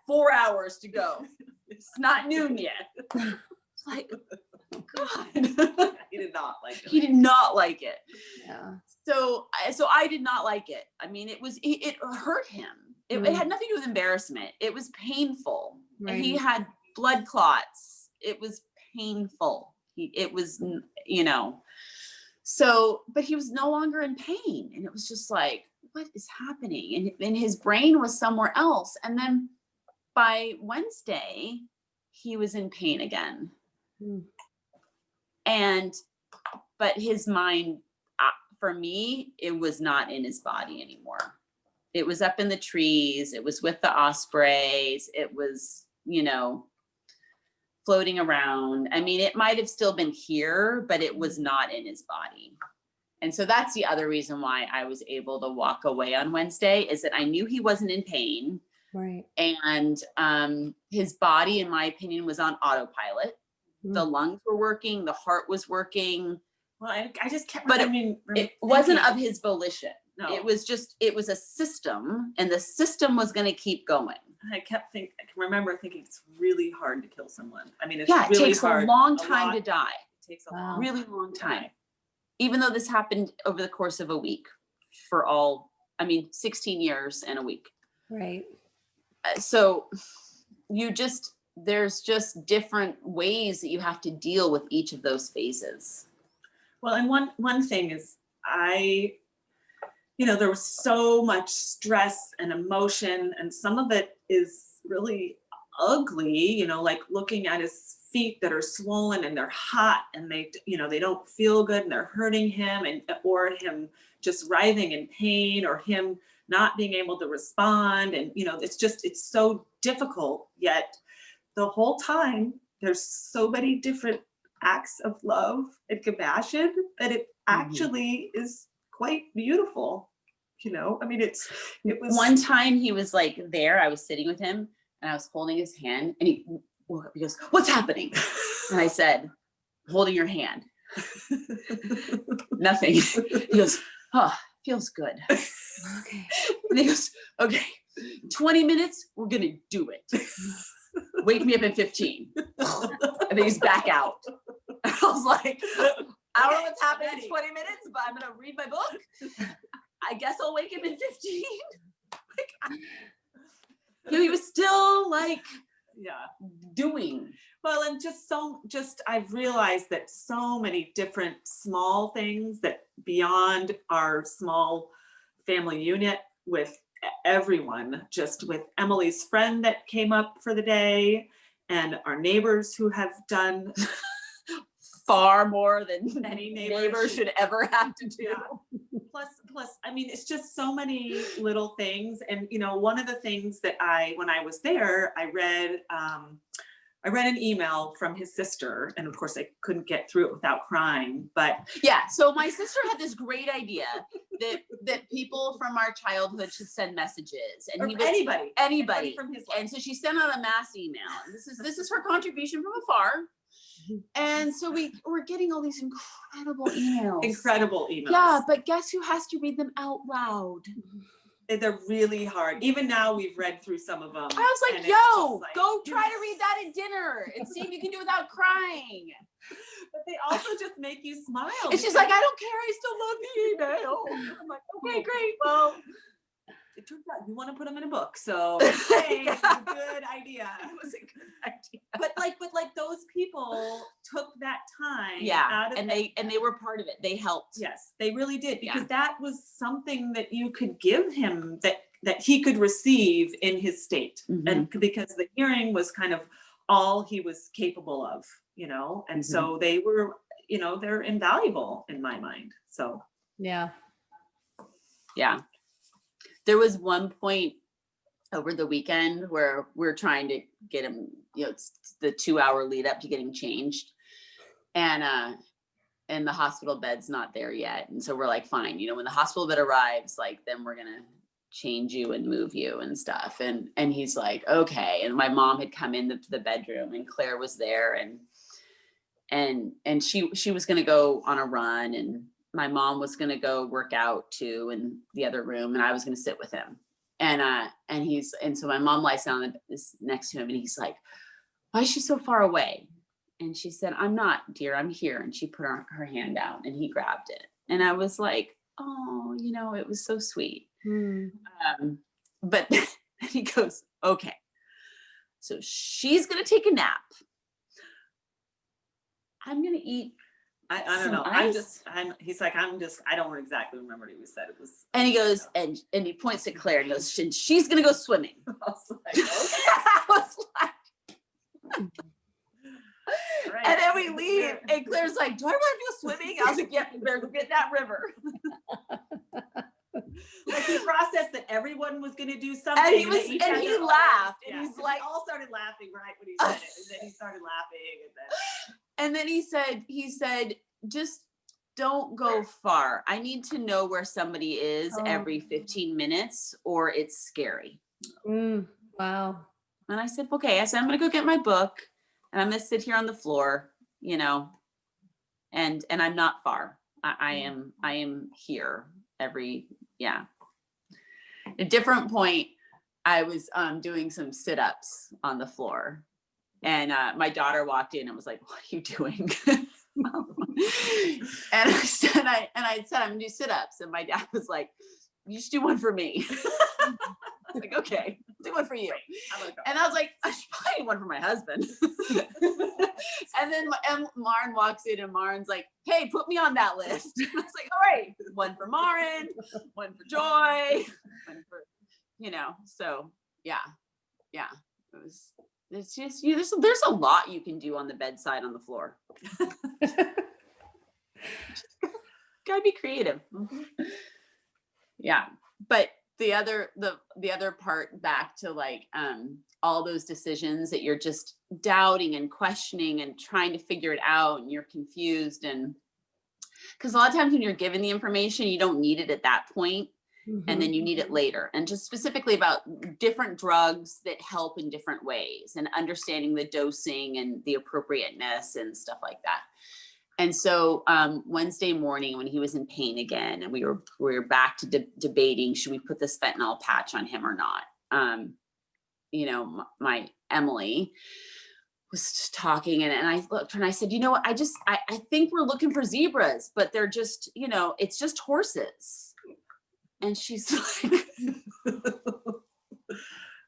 Speaker 1: 4 hours to go. It's not noon yet. It's like, God.
Speaker 3: He did not like it.
Speaker 1: He did not like it.
Speaker 2: Yeah.
Speaker 1: So I did not like it. I mean, it hurt him. It had nothing to do with embarrassment. It was painful.
Speaker 2: Right.
Speaker 1: And he had blood clots. It was painful. It was, So, but he was no longer in pain. And it was just like, what is happening? And his brain was somewhere else. And then by Wednesday, he was in pain again. But his mind, for me, it was not in his body anymore. It was up in the trees. It was with the ospreys. It was, floating around. I mean, it might have still been here, but it was not in his body. And so that's the other reason why I was able to walk away on Wednesday, is that I knew he wasn't in pain.
Speaker 2: Right.
Speaker 1: And his body, in my opinion, was on autopilot. The lungs were working, the heart was working.
Speaker 3: Well, I just kept,
Speaker 1: but it wasn't of his volition. No. It was a system, and the system was going to keep going.
Speaker 3: I can remember thinking it's really hard to kill someone. I mean, it's
Speaker 1: really hard. It takes
Speaker 3: hard,
Speaker 1: a long time to die.
Speaker 3: It takes a
Speaker 1: really long time. Even though this happened over the course of a week 16 years and a week.
Speaker 2: Right.
Speaker 1: So there's just different ways that you have to deal with each of those phases.
Speaker 3: Well, and one thing is there was so much stress and emotion, and some of it is really ugly, like looking at his feet that are swollen and they're hot and they don't feel good and they're hurting him, or him just writhing in pain, or him not being able to respond. And, it's so difficult, yet the whole time there's so many different acts of love and compassion that it actually is quite beautiful. I mean, it was
Speaker 1: one time he was like there, I was sitting with him and I was holding his hand, and he goes, "What's happening?" And I said, "Holding your hand." Nothing. He goes, "Oh, feels good."
Speaker 2: Okay.
Speaker 1: And he goes, "Okay, 20 minutes, we're gonna do it. Wake me up in 15. And then he's back out. And I was like, I don't know what's happening in 20 minutes, but I'm gonna read my book. I guess I'll wake him in 15. He was still like, doing.
Speaker 3: Well, and I've realized that so many different small things that beyond our small family unit, with everyone, just with Emily's friend that came up for the day, and our neighbors who have done
Speaker 1: far more than
Speaker 3: any
Speaker 1: neighbor should ever have to do.
Speaker 3: Plus, I mean, it's just so many little things. And, one of the things that when I was there, I read an email from his sister, and of course I couldn't get through it without crying, but
Speaker 1: yeah. So my sister had this great idea that people from our childhood should send messages, and anybody
Speaker 3: from his life.
Speaker 1: And so she sent out a mass email, and this is her contribution from afar. And so we're getting all these incredible emails. Yeah, but guess who has to read them out loud?
Speaker 3: They're really hard. Even now, we've read through some of them.
Speaker 1: I was like, yo, go try to read that at dinner and see if you can do it without crying.
Speaker 3: But they also just make you smile.
Speaker 1: It's just like, I don't care, I still love the email. I'm like, okay, great.
Speaker 3: Well, it turns out you want to put them in a book, so hey, it's a good idea.
Speaker 1: It was a good idea.
Speaker 3: But like those people took that time.
Speaker 1: And they were part of it. They helped.
Speaker 3: Yes, they really did, because that was something that you could give him that he could receive in his state, and because the hearing was kind of all he was capable of, and so they were, they're invaluable in my mind. So
Speaker 2: yeah.
Speaker 1: There was one point over the weekend where we're trying to get him, it's the 2-hour lead up to getting changed, and the hospital bed's not there yet. And so we're like, fine, when the hospital bed arrives, like, then we're gonna change you and move you and stuff. And he's like, okay. And my mom had come into the bedroom, and Claire was there, and she was gonna go on a run, and my mom was going to go work out too in the other room, and I was going to sit with him. And so my mom lies down next to him, and he's like, "Why is she so far away?" And she said, "I'm not, dear, I'm here." And she put her hand out, and he grabbed it. And I was like, oh, it was so sweet. But then he goes, okay, so she's going to take a nap. I'm going to eat.
Speaker 3: I don't know. He's like, I don't exactly remember what he said. It was.
Speaker 1: And he goes, and he points at Claire and goes, she's going to go swimming.
Speaker 3: I was like, okay.
Speaker 1: I was like, right. And then we leave, and Claire's like, do I want to go swimming? I was like, yeah, you better go get in that river.
Speaker 3: Like, he processed that everyone was going to do something.
Speaker 1: And he laughed. And he's like,
Speaker 3: we all started laughing right when he said it. And then he started laughing.
Speaker 1: And then he said, just don't go far. I need to know where somebody is every 15 minutes, or it's scary.
Speaker 2: Wow.
Speaker 1: And I said, okay. I said, I'm going to go get my book, and I'm going to sit here on the floor, and I'm not far. I am here every, At a different point, I was doing some sit-ups on the floor, and my daughter walked in and was like, "What are you doing?" And I said, I'm gonna do sit-ups, and my dad was like, "You should do one for me." I was like, okay. do one for you.
Speaker 3: I'm gonna go.
Speaker 1: And I was like, I should probably need one for my husband. And then Maren walks in and Maren's like, hey, put me on that list. And I was like, all right, one for Maren, one for Joy, one for, so yeah. It's just, there's a lot you can do on the bedside on the floor. Gotta be creative. Yeah. But the other part back to like, all those decisions that you're just doubting and questioning and trying to figure it out and you're confused. And because a lot of times when you're given the information, you don't need it at that point, and then you need it later. And just specifically about different drugs that help in different ways and understanding the dosing and the appropriateness and stuff like that. And so Wednesday morning when he was in pain again, and we were back to debating, should we put this fentanyl patch on him or not? My Emily was just talking and I looked and I said, you know what, I think we're looking for zebras, but they're just, it's just horses. And she's like,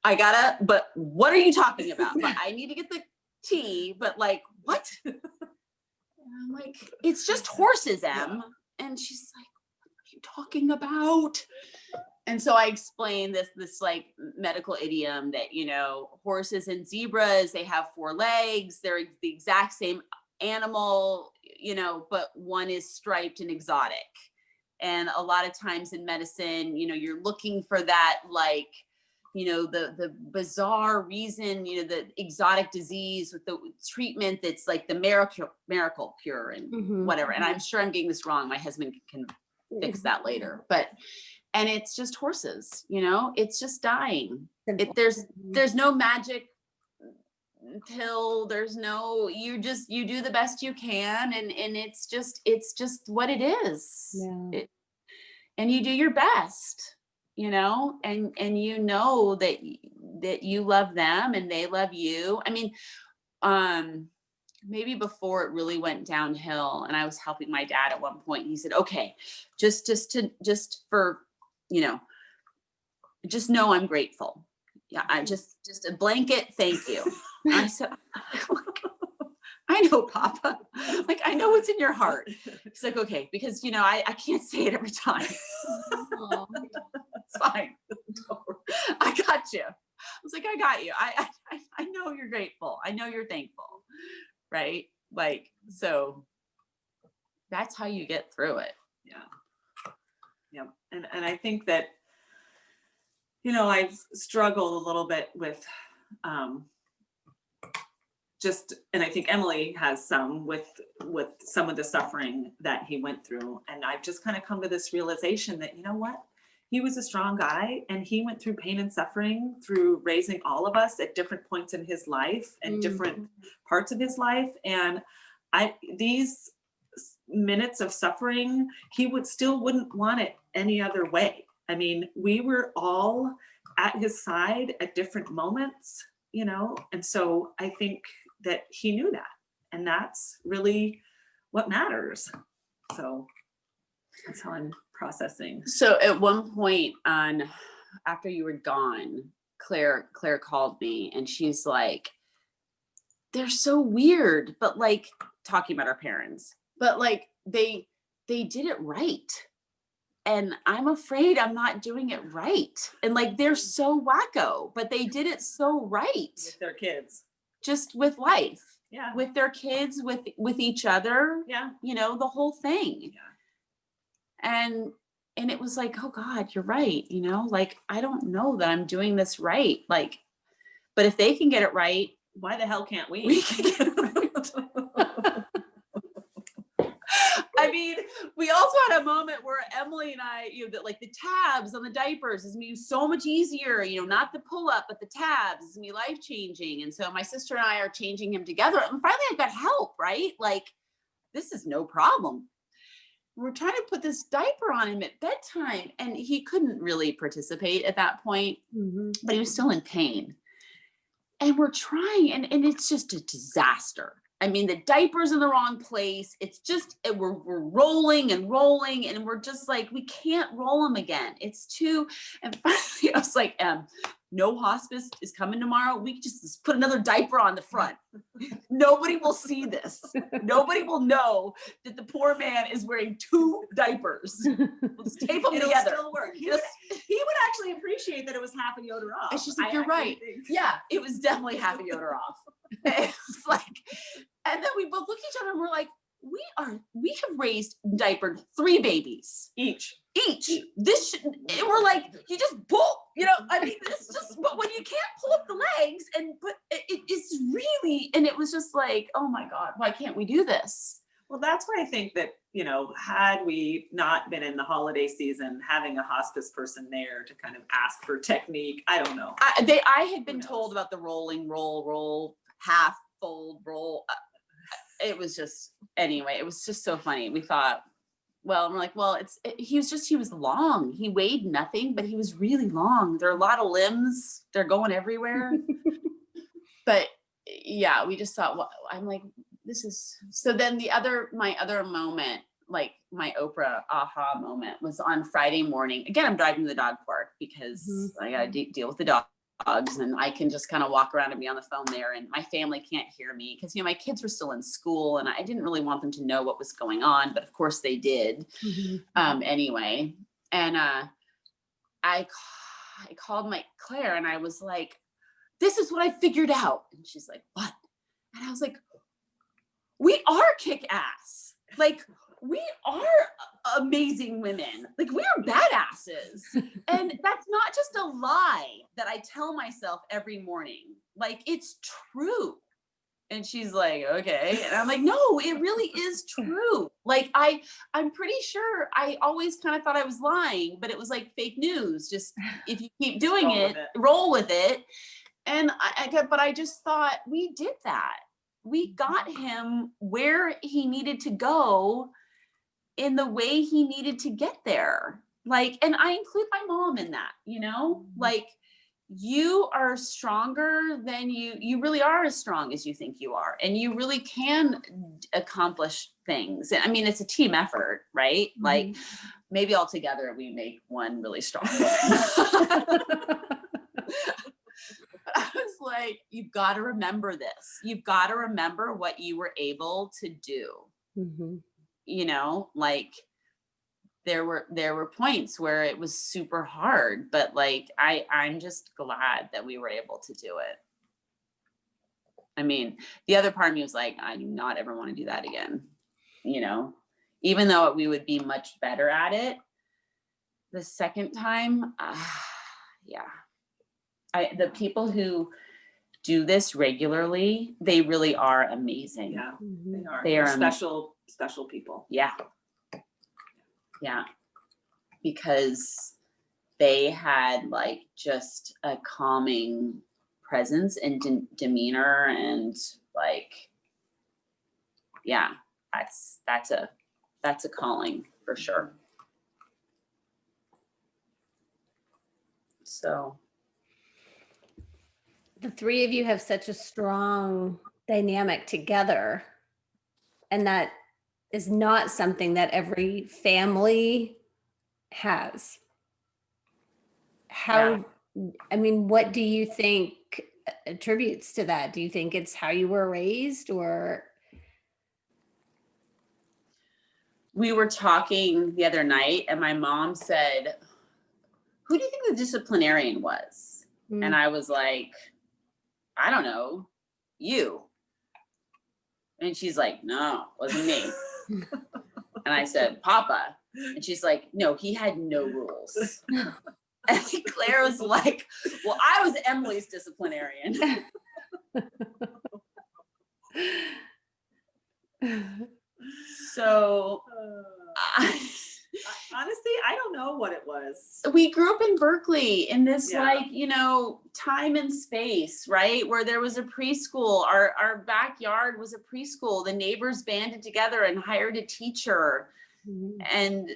Speaker 1: but what are you talking about? But I need to get the tea, but like, what? And I'm like, it's just horses, Em. And she's like, what are you talking about? And so I explained this like medical idiom that, horses and zebras, they have 4 legs. They're the exact same animal, but one is striped and exotic. And a lot of times in medicine, you're looking for that, like, the bizarre reason, the exotic disease with the treatment that's like the miracle cure and whatever. And I'm sure I'm getting this wrong. My husband can fix that later, and it's just horses, it's just dying. There's no magic pill. There's no, you do the best you can. And it's just what it is. Yeah. And you do your best, and that you love them and they love you. I mean, maybe before it really went downhill and I was helping my dad at one point, he said, okay, just for, just know I'm grateful. Yeah. I just a blanket. Thank you. I said, I know, Papa. Like, I know what's in your heart. He's like, okay, because, I can't say it every time. It's fine. I got you. I was like, I got you. I know you're grateful. I know you're thankful. Right? Like, so that's how you get through it.
Speaker 3: Yeah. Yeah. And I think that, I've struggled a little bit with, and I think Emily has some with some of the suffering that he went through. And I've just kind of come to this realization that, you know what, he was a strong guy and he went through pain and suffering through raising all of us at different points in his life and different parts of his life. And these minutes of suffering, he wouldn't want it any other way. I mean, we were all at his side at different moments, and so I think that he knew that, and that's really what matters. So that's how I'm processing.
Speaker 1: So at one point after you were gone, Claire called me and she's like, they're so weird, but like talking about our parents, but like they did it right. And I'm afraid I'm not doing it right. And like, they're so wacko, but they did it so right.
Speaker 3: With their kids.
Speaker 1: Just with life.
Speaker 3: Yeah.
Speaker 1: With their kids, with each other.
Speaker 3: Yeah.
Speaker 1: The whole thing.
Speaker 3: Yeah.
Speaker 1: And it was like, oh God, you're right. Like, I don't know that I'm doing this right. Like, but if they can get it right,
Speaker 3: why the hell can't we?
Speaker 1: We can get it right. I mean, we also had a moment where Emily and I, that like the tabs on the diapers is gonna be so much easier, not the pull up, but the tabs is gonna be life changing. And so my sister and I are changing him together. And finally I got help, right? Like, this is no problem. We're trying to put this diaper on him at bedtime and he couldn't really participate at that point, but he was still in pain. And we're trying and it's just a disaster. I mean, the diaper's in the wrong place. It's just, we're rolling and we're just like, we can't roll them again. It's too, and finally I was like, no hospice is coming tomorrow. We can just put another diaper on the front. Nobody will see this. Nobody will know that the poor man is wearing 2 diapers. We'll just tape them
Speaker 3: It'll
Speaker 1: together.
Speaker 3: still work. He would actually appreciate that it was half a yoder off.
Speaker 1: And she's like, you're right. Yeah, it was definitely half a yoder off. It was like, and then we both look at each other and we're like, we have raised, diapered 3 babies
Speaker 3: Each.
Speaker 1: This and we're like, you just pull, I mean, it's just, but when you can't pull up the legs but it's really, and it was just like, oh my God, why can't we do this?
Speaker 3: Well, that's why I think that, had we not been in the holiday season, having a hospice person there to kind of ask for technique, I don't know.
Speaker 1: I had been told about the rolling, roll, half fold, roll. It was just, anyway, it was just so funny. We thought, well, and we're like, well, he was long. He weighed nothing, but he was really long. There are a lot of limbs. They're going everywhere. But yeah, we just thought, well, I'm like, so then my other moment, like my Oprah aha moment, was on Friday morning. Again, I'm driving to the dog park because I got to deal with the dogs, and I can just kind of walk around and be on the phone there, and my family can't hear me because my kids were still in school and I didn't really want them to know what was going on, but of course they did. Anyway, and I called my Claire and I was like, this is what I figured out. And she's like, what? And I was like, we are kick-ass. Like, we are amazing women. Like, we are badasses. And that's not just a lie that I tell myself every morning. Like, it's true. And she's like, okay. And I'm like, no, it really is true. Like, I'm pretty sure I always kind of thought I was lying, but it was like fake news. Just, if you keep doing it, roll with it. And I just thought, we did that. We got him where he needed to go in the way he needed to get there. Like, and I include my mom in that, like, you are stronger than you really are as strong as you think you are. And you really can accomplish things. I mean, it's a team effort, right? Like, maybe all together we make one really strong. I was like, you've got to remember this. You've got to remember what you were able to do. Like, there were points where it was super hard, but like, I'm just glad that we were able to do it. I mean, the other part of me was like, I do not ever want to do that again. Even though we would be much better at it the second time. Yeah. The people who do this regularly, they really are amazing.
Speaker 3: Yeah, they are.
Speaker 1: They are
Speaker 3: special people.
Speaker 1: Yeah. Yeah. Because they had like just a calming presence and demeanor, and like, yeah, that's a calling for sure. So
Speaker 2: the 3 of you have such a strong dynamic together, and that is not something that every family has. I mean, what do you think attributes to that? Do you think it's how you were raised, or?
Speaker 1: We were talking the other night and my mom said, who do you think the disciplinarian was? And I was like, I don't know, you. And she's like, no, it wasn't me. And I said, Papa. And she's like, no, he had no rules. And Claire was like, well, I was Emily's disciplinarian. So
Speaker 3: honestly, I don't know what it was.
Speaker 1: We grew up in Berkeley in this time and space, right? Where there was a preschool. Our backyard was a preschool. The neighbors banded together and hired a teacher and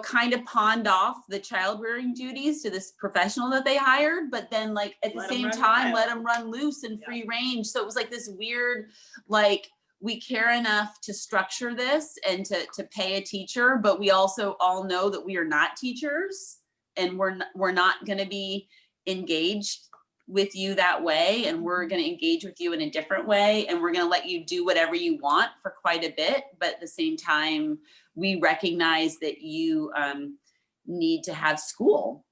Speaker 1: kind of pawned off the child rearing duties to this professional that they hired, but then like at the same time, let them run loose and free range. So it was like this weird, like, we care enough to structure this and to pay a teacher, but we also all know that we are not teachers, and we're not going to be engaged with you that way, and we're going to engage with you in a different way, and we're going to let you do whatever you want for quite a bit, but at the same time we recognize that you need to have school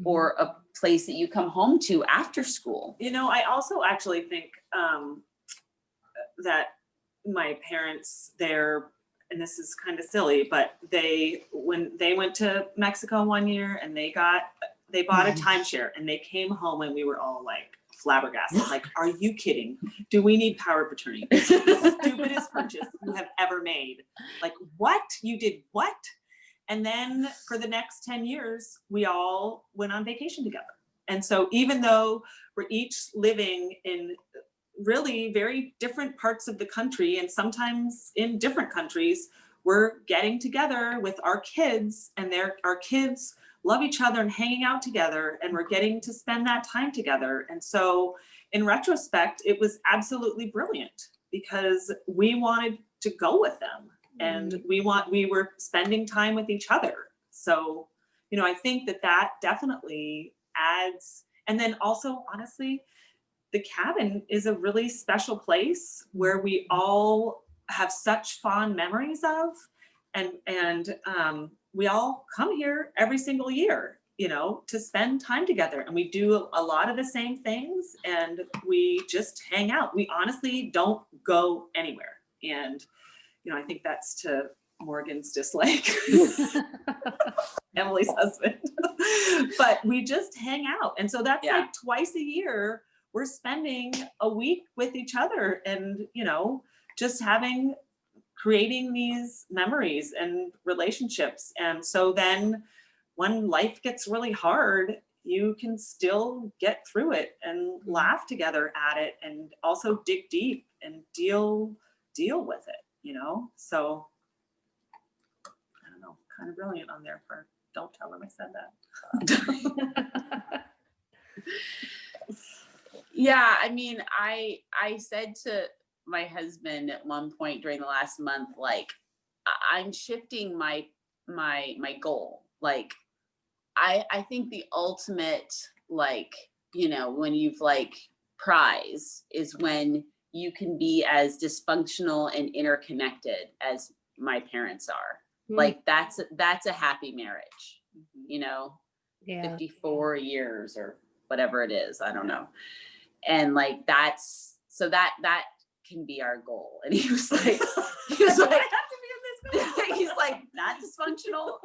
Speaker 1: or a place that you come home to after school.
Speaker 3: You know, I also actually think that my parents, and this is kind of silly, but when they went to Mexico one year and they bought a timeshare and they came home and we were all like flabbergasted. Like, are you kidding? Do we need power of attorney? This is the stupidest purchase you have ever made. Like, what? You did what? And then for the next 10 years, we all went on vacation together. And so even though we're each living in really very different parts of the country, and sometimes in different countries, we're getting together with our kids, and our kids love each other and hanging out together, and we're getting to spend that time together. And so in retrospect, it was absolutely brilliant because we wanted to go with them, and we were spending time with each other. So, you know, I think that definitely adds. And then also, honestly, the cabin is a really special place where we all have such fond memories of, and we all come here every single year, you know, to spend time together, and we do a lot of the same things, and we just hang out. We honestly don't go anywhere. And, you know, I think that's to Morgan's dislike, Emily's husband, but we just hang out. And so that's like twice a year, we're spending a week with each other, and, you know, just creating these memories and relationships. And so then when life gets really hard, you can still get through it and laugh together at it, and also dig deep and deal with it, you know? So I don't know, kind of brilliant on their part. Don't tell them I said that.
Speaker 1: Yeah, I mean, I said to my husband at one point during the last month, like, I'm shifting my goal. Like, I think the ultimate, like, you know, when you've like prize is when you can be as dysfunctional and interconnected as my parents are. Like, that's a happy marriage, you know, 54 years or whatever it is. I don't know. And like, that can be our goal. And he was like, he's like, not dysfunctional.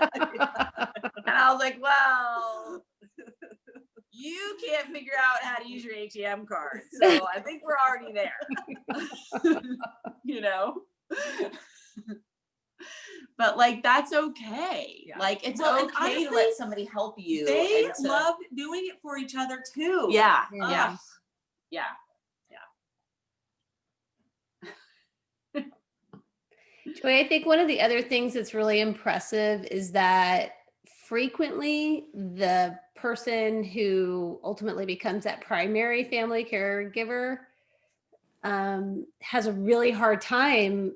Speaker 1: And I was like, well, you can't figure out how to use your ATM card, so I think we're already there. You know? But like, that's okay. Yeah. Like, it's okay honestly, to let somebody help you.
Speaker 3: They love doing it for each other too.
Speaker 1: Yeah.
Speaker 2: Joy, I think one of the other things that's really impressive is that frequently the person who ultimately becomes that primary family caregiver has a really hard time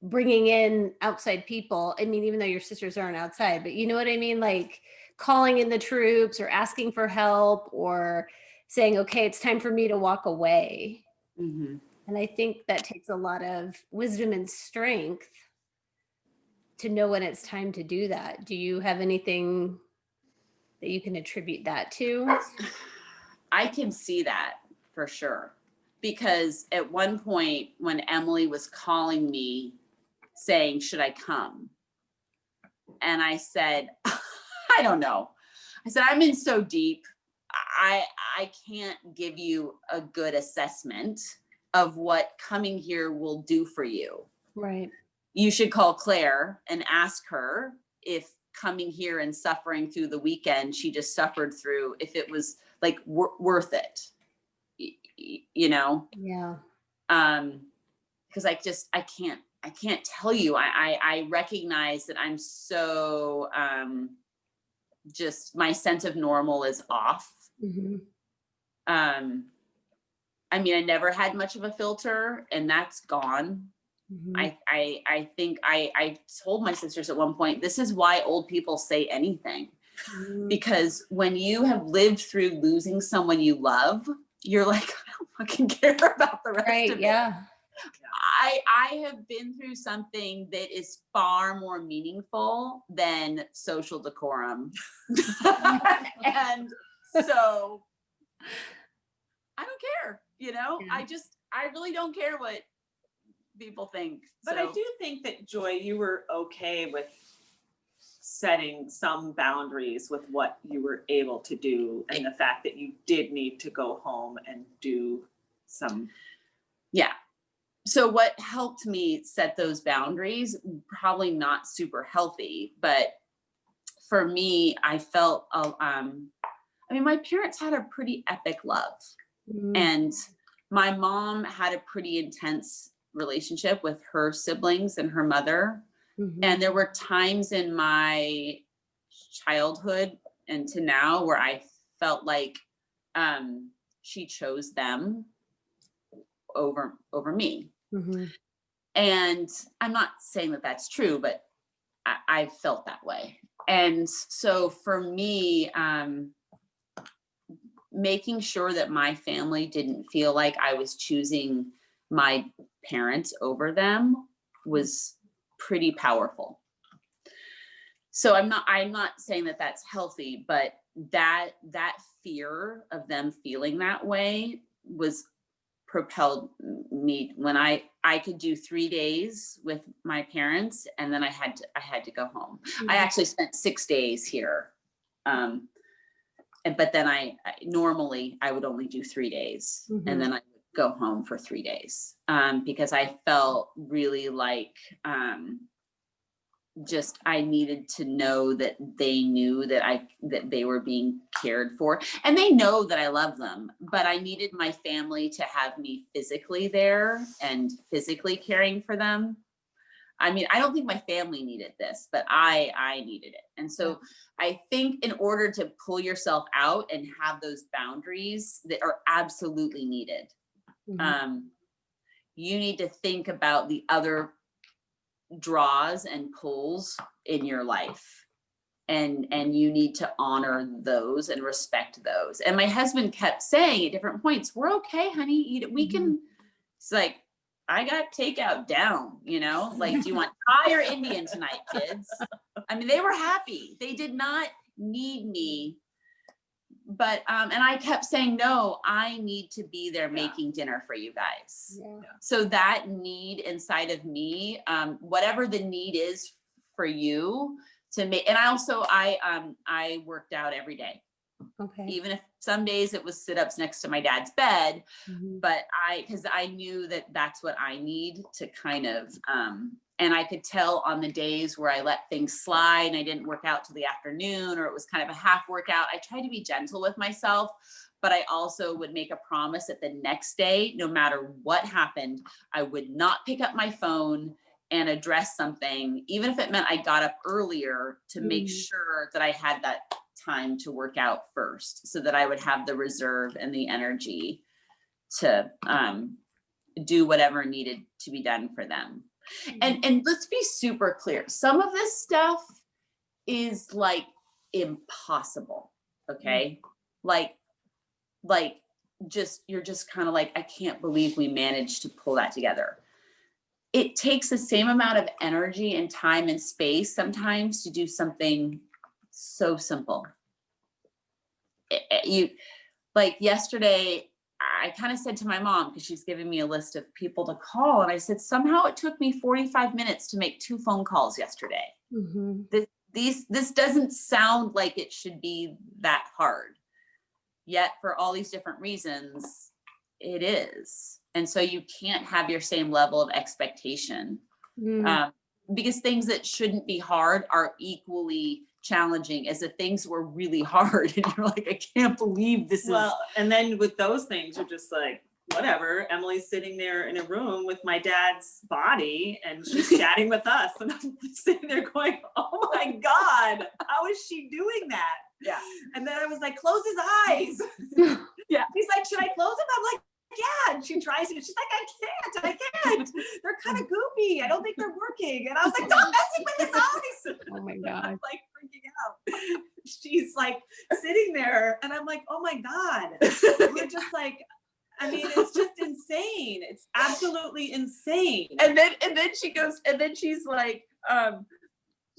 Speaker 2: bringing in outside people. I mean, even though your sisters aren't outside, but you know what I mean? Like calling in the troops or asking for help or saying, okay, it's time for me to walk away. Mm-hmm. And I think that takes a lot of wisdom and strength to know when it's time to do that. Do you have anything that you can attribute that to?
Speaker 1: I can see that for sure. Because at one point when Emily was calling me saying, should I come? And I said, I don't know. I said, I'm in so deep. I can't give you a good assessment of what coming here will do for you.
Speaker 2: Right.
Speaker 1: You should call Claire and ask her if coming here and suffering through the weekend she just suffered through, if it was like worth it, you know?
Speaker 2: Yeah.
Speaker 1: Because I can't tell you. I recognize that I'm so just my sense of normal is off. Mm-hmm. I mean, I never had much of a filter, and that's gone. Mm-hmm. I think I told my sisters at one point, this is why old people say anything, Because when you have lived through losing someone you love, you're like, I don't fucking care about the rest
Speaker 2: Right.
Speaker 1: of it.
Speaker 2: Yeah.
Speaker 1: I have been through something that is far more meaningful than social decorum. And so I don't care, you know,
Speaker 2: Yeah.
Speaker 1: I really don't care what people think.
Speaker 3: But I do think that, Joy, you were okay with setting some boundaries with what you were able to do, and the fact that you did need to go home and do some.
Speaker 1: Yeah. So what helped me set those boundaries, probably not super healthy, but for me, I felt, I mean, my parents had a pretty epic love. And my mom had a pretty intense relationship with her siblings and her mother. And there were times in my childhood and to now where I felt like she chose them over me. And I'm not saying that that's true, but I felt that way. And so for me, making sure that my family didn't feel like I was choosing my parents over them was pretty powerful. So I'm not saying that that's healthy, but that fear of them feeling that way was propelled me when I could do 3 days with my parents, and then I had to go home. I actually spent 6 days here. But then I normally I would only do 3 days, and then I would go home for 3 days, because I felt really like just I needed to know that they knew that they were being cared for, and they know that I love them, but I needed my family to have me physically there and physically caring for them. I mean, I don't think my family needed this, but I needed it. And so I think in order to pull yourself out and have those boundaries that are absolutely needed, you need to think about the other draws and pulls in your life. And you need to honor those and respect those. And my husband kept saying at different points, we're okay, honey. We can, it's like, I got takeout down, you know, like, do you want Thai or Indian tonight, kids? I mean, they were happy. They did not need me. But, and I kept saying, no, I need to be there making dinner for you guys. So that need inside of me, whatever the need is for you to make, and I worked out every day.
Speaker 2: Okay.
Speaker 1: Even if some days it was sit-ups next to my dad's bed, but because I knew that that's what I need to kind of, and I could tell on the days where I let things slide and I didn't work out till the afternoon, or it was kind of a half workout, I tried to be gentle with myself, but I also would make a promise that the next day, no matter what happened, I would not pick up my phone and address something, even if it meant I got up earlier, to make sure that I had that time to work out first, so that I would have the reserve and the energy to do whatever needed to be done for them. And let's be super clear, some of this stuff is like impossible, okay? Like just, you're just kind of like, I can't believe we managed to pull that together. It takes the same amount of energy and time and space sometimes to do something so simple. You, like yesterday, I kind of said to my mom, because she's giving me a list of people to call, and I said, somehow it took me 45 minutes to make 2 phone calls yesterday. This doesn't sound like it should be that hard, yet for all these different reasons, it is. And so you can't have your same level of expectation, because things that shouldn't be hard are equally challenging as the things were really hard. And you're like, I can't believe this is.
Speaker 3: Well, and then with those things, you're just like, whatever. Emily's sitting there in a room with my dad's body and she's chatting with us. And I'm sitting there going, oh my God, how is she doing that?
Speaker 1: Yeah.
Speaker 3: And then I was like, close his eyes.
Speaker 1: Yeah.
Speaker 3: He's like, should I close them? I'm like, yeah. And she tries it. She's like, I can't. They're kind of goopy. I don't think they're working. And I was like, stop messing with his eyes.
Speaker 2: Oh my God.
Speaker 3: I'm like freaking out. she's like sitting there and I'm like, oh my God, we're just like, I mean, it's just insane. It's absolutely insane.
Speaker 1: And then she goes, and then she's like,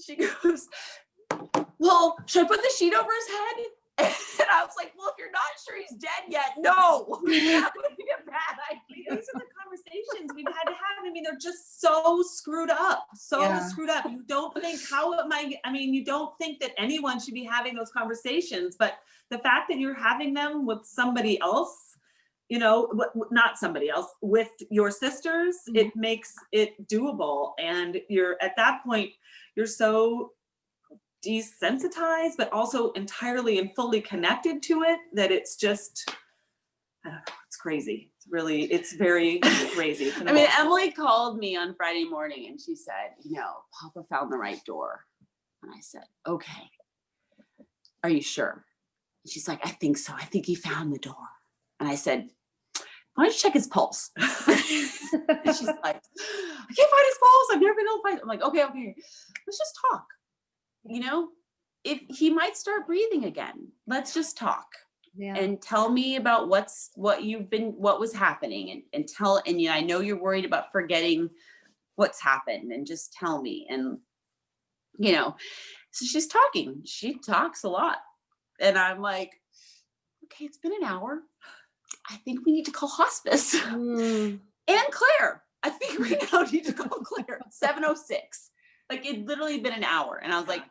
Speaker 1: she goes, well, should I put the sheet over his head? And I was like, well, if you're not sure he's dead yet, no, that would be a bad idea.
Speaker 3: These are the conversations we've had to have. I mean, they're just so screwed up, screwed up. You don't think you don't think that anyone should be having those conversations, but the fact that you're having them with somebody else, you know, not somebody else, with your sisters, it makes it doable. And you're at that point, you're so desensitized, but also entirely and fully connected to it that it's just, I don't know, it's crazy. It's very crazy.
Speaker 1: I mean, Emily called me on Friday morning and she said, you know, Papa found the right door. And I said, okay, are you sure? And she's like, I think so. I think he found the door. And I said, why don't you check his pulse? And she's like, I can't find his pulse. I've never been able to find it. I'm like, okay, let's just talk. You know, if he might start breathing again, let's just talk and tell me about what was happening and you know, I know you're worried about forgetting what's happened, and just tell me. And, you know, so she's talking, she talks a lot. And I'm like, okay, it's been an hour. I think we need to call hospice. And Claire, I think we now need to call Claire. 7:06. Like, it literally been an hour. And I was like,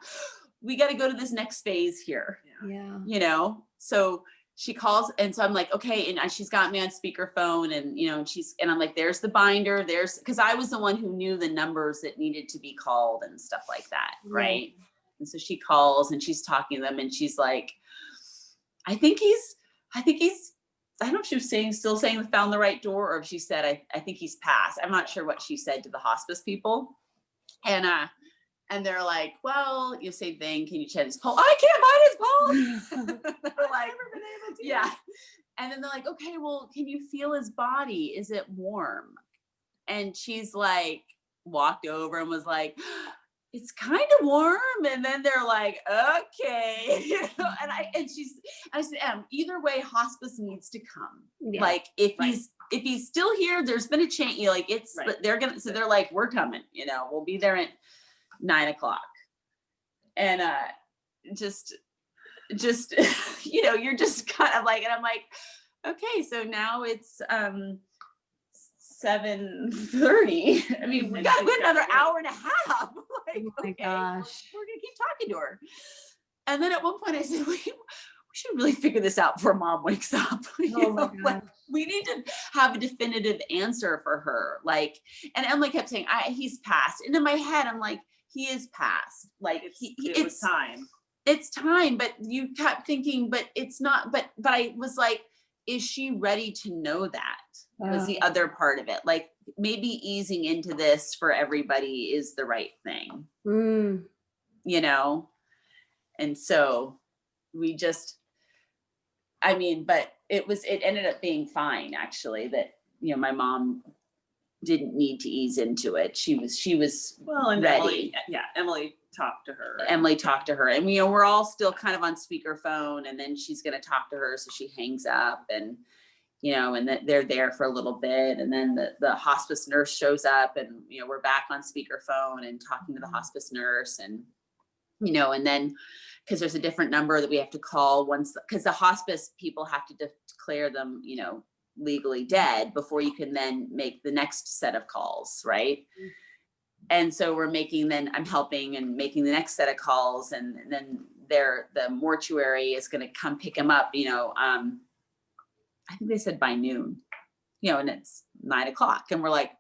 Speaker 1: we got to go to this next phase here.
Speaker 2: Yeah.
Speaker 1: You know? So she calls. And so I'm like, okay. And she's got me on speakerphone, and, you know, and I'm like, there's the binder. Cause I was the one who knew the numbers that needed to be called and stuff like that. Right. And so she calls and she's talking to them, and she's like, I think he's, I don't know if she was still saying found the right door, or if she said, I think he's passed. I'm not sure what she said to the hospice people. And they're like, well, you same thing. Can you check his pulse? I can't find his pulse. They're like,
Speaker 3: never been able to.
Speaker 1: Yeah. And then they're like, okay, well, can you feel his body? Is it warm? And she's like, walked over and was like, it's kind of warm. And then they're like, okay. You know, and I said, either way, hospice needs to come. Yeah. Like, if he's still here, there's been a change. You know, like, they're like, we're coming, you know, we'll be there at 9:00. And just you know, you're just kind of like, and I'm like, okay, so now it's 7:30. I mean, we got to wait another hour and a half. Like,
Speaker 2: oh my
Speaker 1: okay,
Speaker 2: gosh,
Speaker 1: we're gonna keep talking to her. And then at one point I said, we should really figure this out before Mom wakes up.
Speaker 2: Oh my gosh.
Speaker 1: Like, we need to have a definitive answer for her. Like, and Emily kept saying, he's passed. And in my head, I'm like, he is passed. Like, it's time. It's time. But you kept thinking, but it's not. But I was like, is she ready to know that? Was the other part of it. Like, maybe easing into this for everybody is the right thing. You know? And so we just, I mean, but it ended up being fine, actually, that, you know, my mom didn't need to ease into it. She was
Speaker 3: well, and
Speaker 1: ready.
Speaker 3: Emily talked to her.
Speaker 1: And, you know, we're all still kind of on speakerphone, and then she's going to talk to her. So she hangs up, and, you know, and they're there for a little bit. And then the hospice nurse shows up, and, you know, we're back on speakerphone and talking to the hospice nurse, and, you know, and then, because there's a different number that we have to call because the hospice people have to declare them, you know, legally dead before you can then make the next set of calls, right? And so I'm helping and making the next set of calls, and then the mortuary is going to come pick him up, you know, I think they said by noon, you know, and it's 9:00, and we're like,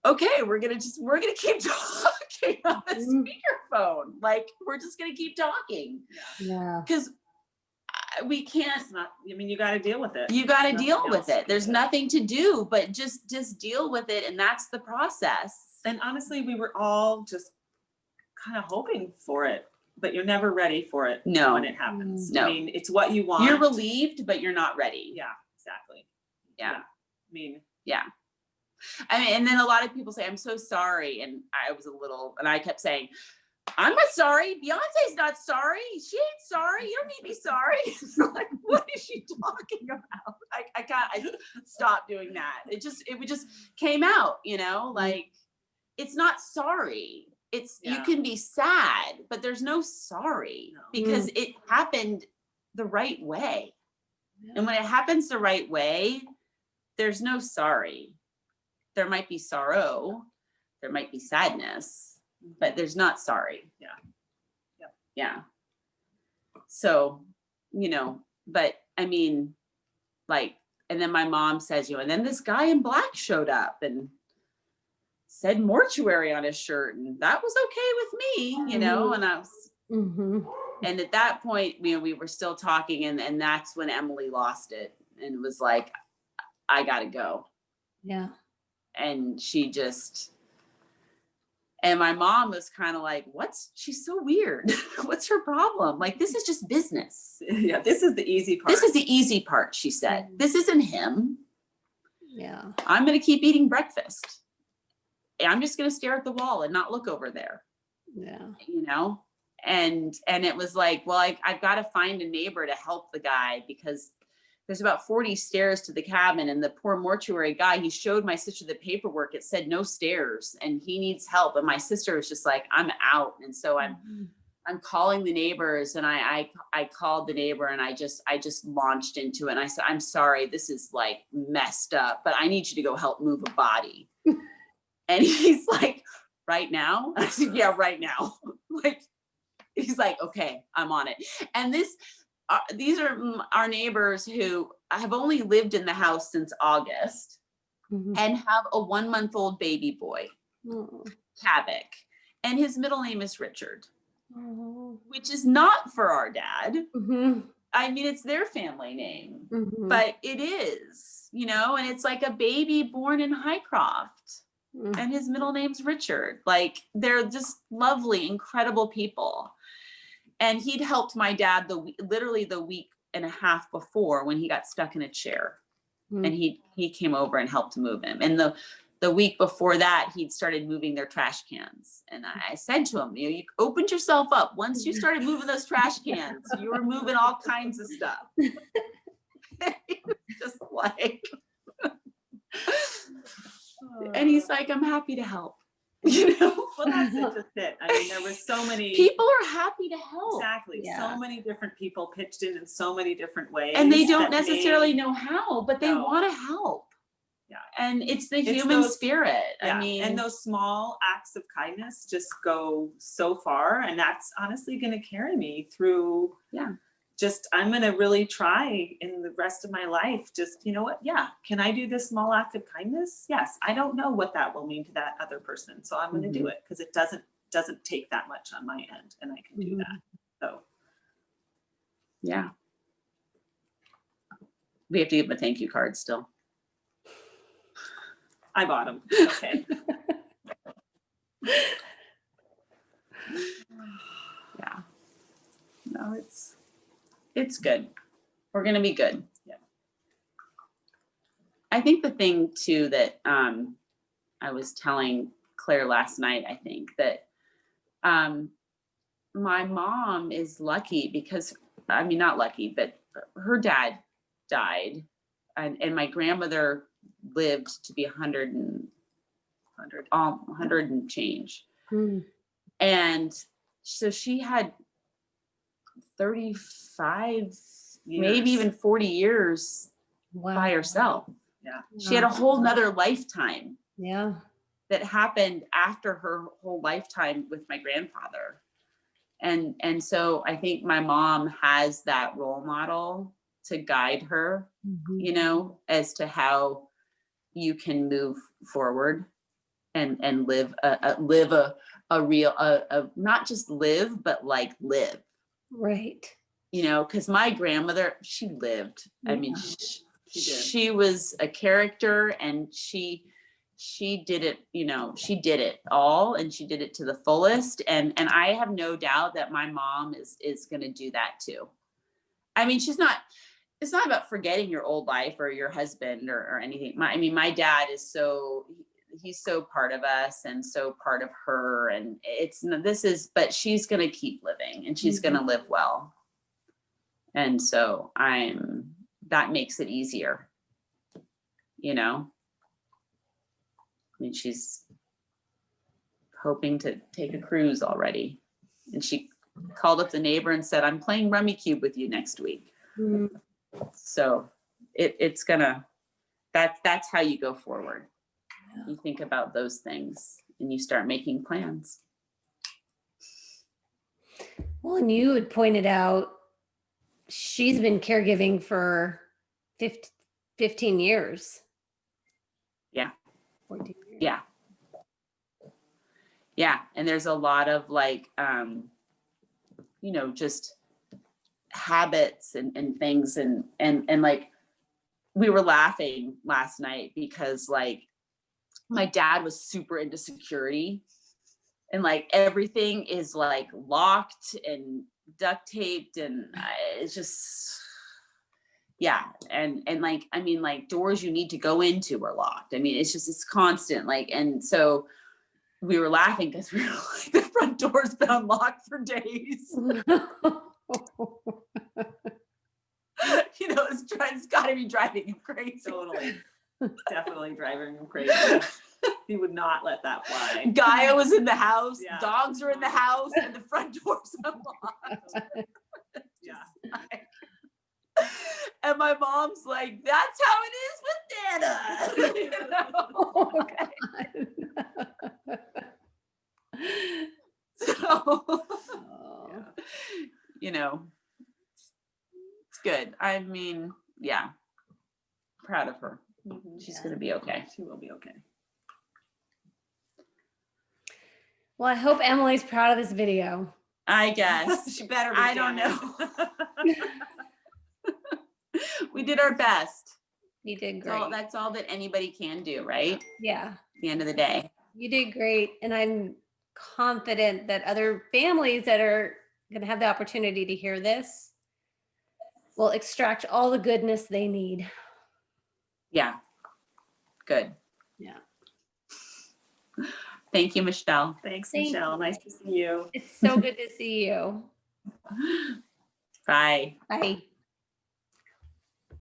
Speaker 1: okay, we're gonna keep talking on the speakerphone. Like, we're just gonna keep talking. Yeah. Because we can't.
Speaker 3: I mean, you got to deal with it.
Speaker 1: You got to deal with it. There's nothing to do but just deal with it, and that's the process.
Speaker 3: And honestly, we were all just kind of hoping for it, but you're never ready for it.
Speaker 1: No.
Speaker 3: When it happens.
Speaker 1: No.
Speaker 3: I mean, it's what you want.
Speaker 1: You're relieved, but you're not ready.
Speaker 3: Yeah, exactly.
Speaker 1: Yeah.
Speaker 3: I mean,
Speaker 1: yeah. I mean, and then a lot of people say, I'm so sorry. And I kept saying, I'm not sorry. Beyonce's not sorry. She ain't sorry. You don't need to be sorry. Like, what is she talking about? I stopped doing that. It just came out, like, it's not sorry. You can be sad, but there's no sorry because it happened the right way. And when it happens the right way, there's no sorry. There might be sorrow, there might be sadness, but there's not sorry. Yeah. So, but I mean, like, and then my mom says, and then this guy in black showed up and said mortuary on his shirt, and that was okay with me, and I was, and at that point, we were still talking, and that's when Emily lost it and was like, I gotta go.
Speaker 2: Yeah.
Speaker 1: And and my mom was kind of like, she's so weird. What's her problem? Like, this is just business.
Speaker 3: Yeah, this is the easy part.
Speaker 1: This is the easy part, she said. This isn't him.
Speaker 2: Yeah.
Speaker 1: I'm going to keep eating breakfast. I'm just going to stare at the wall and not look over there.
Speaker 2: Yeah.
Speaker 1: And it was like, well, I've got to find a neighbor to help the guy because there's about 40 stairs to the cabin, and the poor mortuary guy, he showed my sister the paperwork. It said no stairs and he needs help. And my sister was just like, I'm out. And so I'm calling the neighbors, and I called the neighbor, and I just launched into it. And I said, I'm sorry, this is like messed up, but I need you to go help move a body. And he's like, right now? I said, yeah, right now. Like, he's like, okay, I'm on it. And these are our neighbors who have only lived in the house since August and have a 1-month-old baby boy, Kavik, and his middle name is Richard, which is not for our dad. I mean, it's their family name, but it is, and it's like a baby born in Highcroft, and his middle name's Richard. Like, they're just lovely, incredible people. And he'd helped my dad literally the week and a half before when he got stuck in a chair, and he came over and helped move him. And the week before that, he'd started moving their trash cans. And I said to him, you opened yourself up. Once you started moving those trash cans, you were moving all kinds of stuff. He was just like, and he's like, I'm happy to help.
Speaker 3: Well, that's just it. I mean, there were so many
Speaker 1: people are happy to help.
Speaker 3: Exactly.
Speaker 2: Yeah.
Speaker 3: So many different people pitched in so many different ways,
Speaker 1: and they don't necessarily know how, but they want to help.
Speaker 3: Yeah.
Speaker 1: And it's the human spirit.
Speaker 3: Yeah.
Speaker 1: I mean,
Speaker 3: and those small acts of kindness just go so far, and that's honestly going to carry me through.
Speaker 1: Yeah.
Speaker 3: Just, I'm going to really try in the rest of my life. Just, yeah, can I do this small act of kindness? Yes. I don't know what that will mean to that other person, so I'm going to do it because it doesn't take that much on my end, and I can do that. So,
Speaker 1: yeah. We have to give him a thank you card still.
Speaker 3: I bought them. Okay.
Speaker 1: Yeah. No, it's good. We're going to be good.
Speaker 3: Yeah.
Speaker 1: I think the thing too that I was telling Claire last night, I think that my mom is lucky because, I mean, not lucky, but her dad died, and my grandmother lived to be 100 and change. And so she had 35 years, maybe even 40 years by herself.
Speaker 3: Yeah.
Speaker 1: She had a whole nother lifetime.
Speaker 2: Yeah.
Speaker 1: That happened after her whole lifetime with my grandfather. And so I think my mom has that role model to guide her, as to how you can move forward and live a real, not just live, but like live.
Speaker 2: Right.
Speaker 1: Because my grandmother, she lived. I mean, she was a character, and she did it, she did it all, and she did it to the fullest. And I have no doubt that my mom is going to do that too. I mean, it's not about forgetting your old life or your husband or anything. My dad is so, he's so part of us and so part of her. And but she's going to keep living and she's going to live well. And so that makes it easier, you know? I mean, she's hoping to take a cruise already. And she called up the neighbor and said, I'm playing Rummy Cube with you next week. So it's gonna, that's how you go forward. You think about those things and you start making plans.
Speaker 2: Well, and you had pointed out she's been caregiving for 15 years.
Speaker 1: Yeah.
Speaker 2: 14 years.
Speaker 1: Yeah. Yeah. And there's a lot of like, you know, just habits and things and like we were laughing last night because like my dad was super into security and like everything is like locked and duct taped and it's just, yeah. And like, I mean, like doors you need to go into are locked. I mean, it's constant. Like, and so we were laughing because we were like, the front door's been unlocked for days. You know, it's got to be driving him crazy.
Speaker 3: Totally. Definitely driving him crazy. He would not let that fly.
Speaker 1: Gaia was in the house,
Speaker 3: Yeah.
Speaker 1: dogs are in the house, and the front door's unlocked.
Speaker 3: Yeah.
Speaker 1: And my mom's like, that's how it is with Nana. You know? So, you know, it's good. I mean, yeah, proud of her. She's going to be okay.
Speaker 3: She will be okay.
Speaker 2: Well, I hope Emily's proud of this video.
Speaker 1: I guess.
Speaker 3: She better be.
Speaker 1: I don't know. We did our best.
Speaker 2: You did
Speaker 1: So
Speaker 2: great.
Speaker 1: that's all that anybody can do, right?
Speaker 2: Yeah,
Speaker 1: At the end of the day.
Speaker 2: you did great. And I'm confident that other families that are going to have the opportunity to hear this will extract all the goodness they need.
Speaker 1: Yeah. Good.
Speaker 2: Yeah.
Speaker 1: Thank you, Michelle.
Speaker 3: Thanks,
Speaker 2: Thank
Speaker 3: Michelle.
Speaker 2: you.
Speaker 3: Nice to see you.
Speaker 2: It's so good to see you.
Speaker 1: Bye.
Speaker 2: Bye.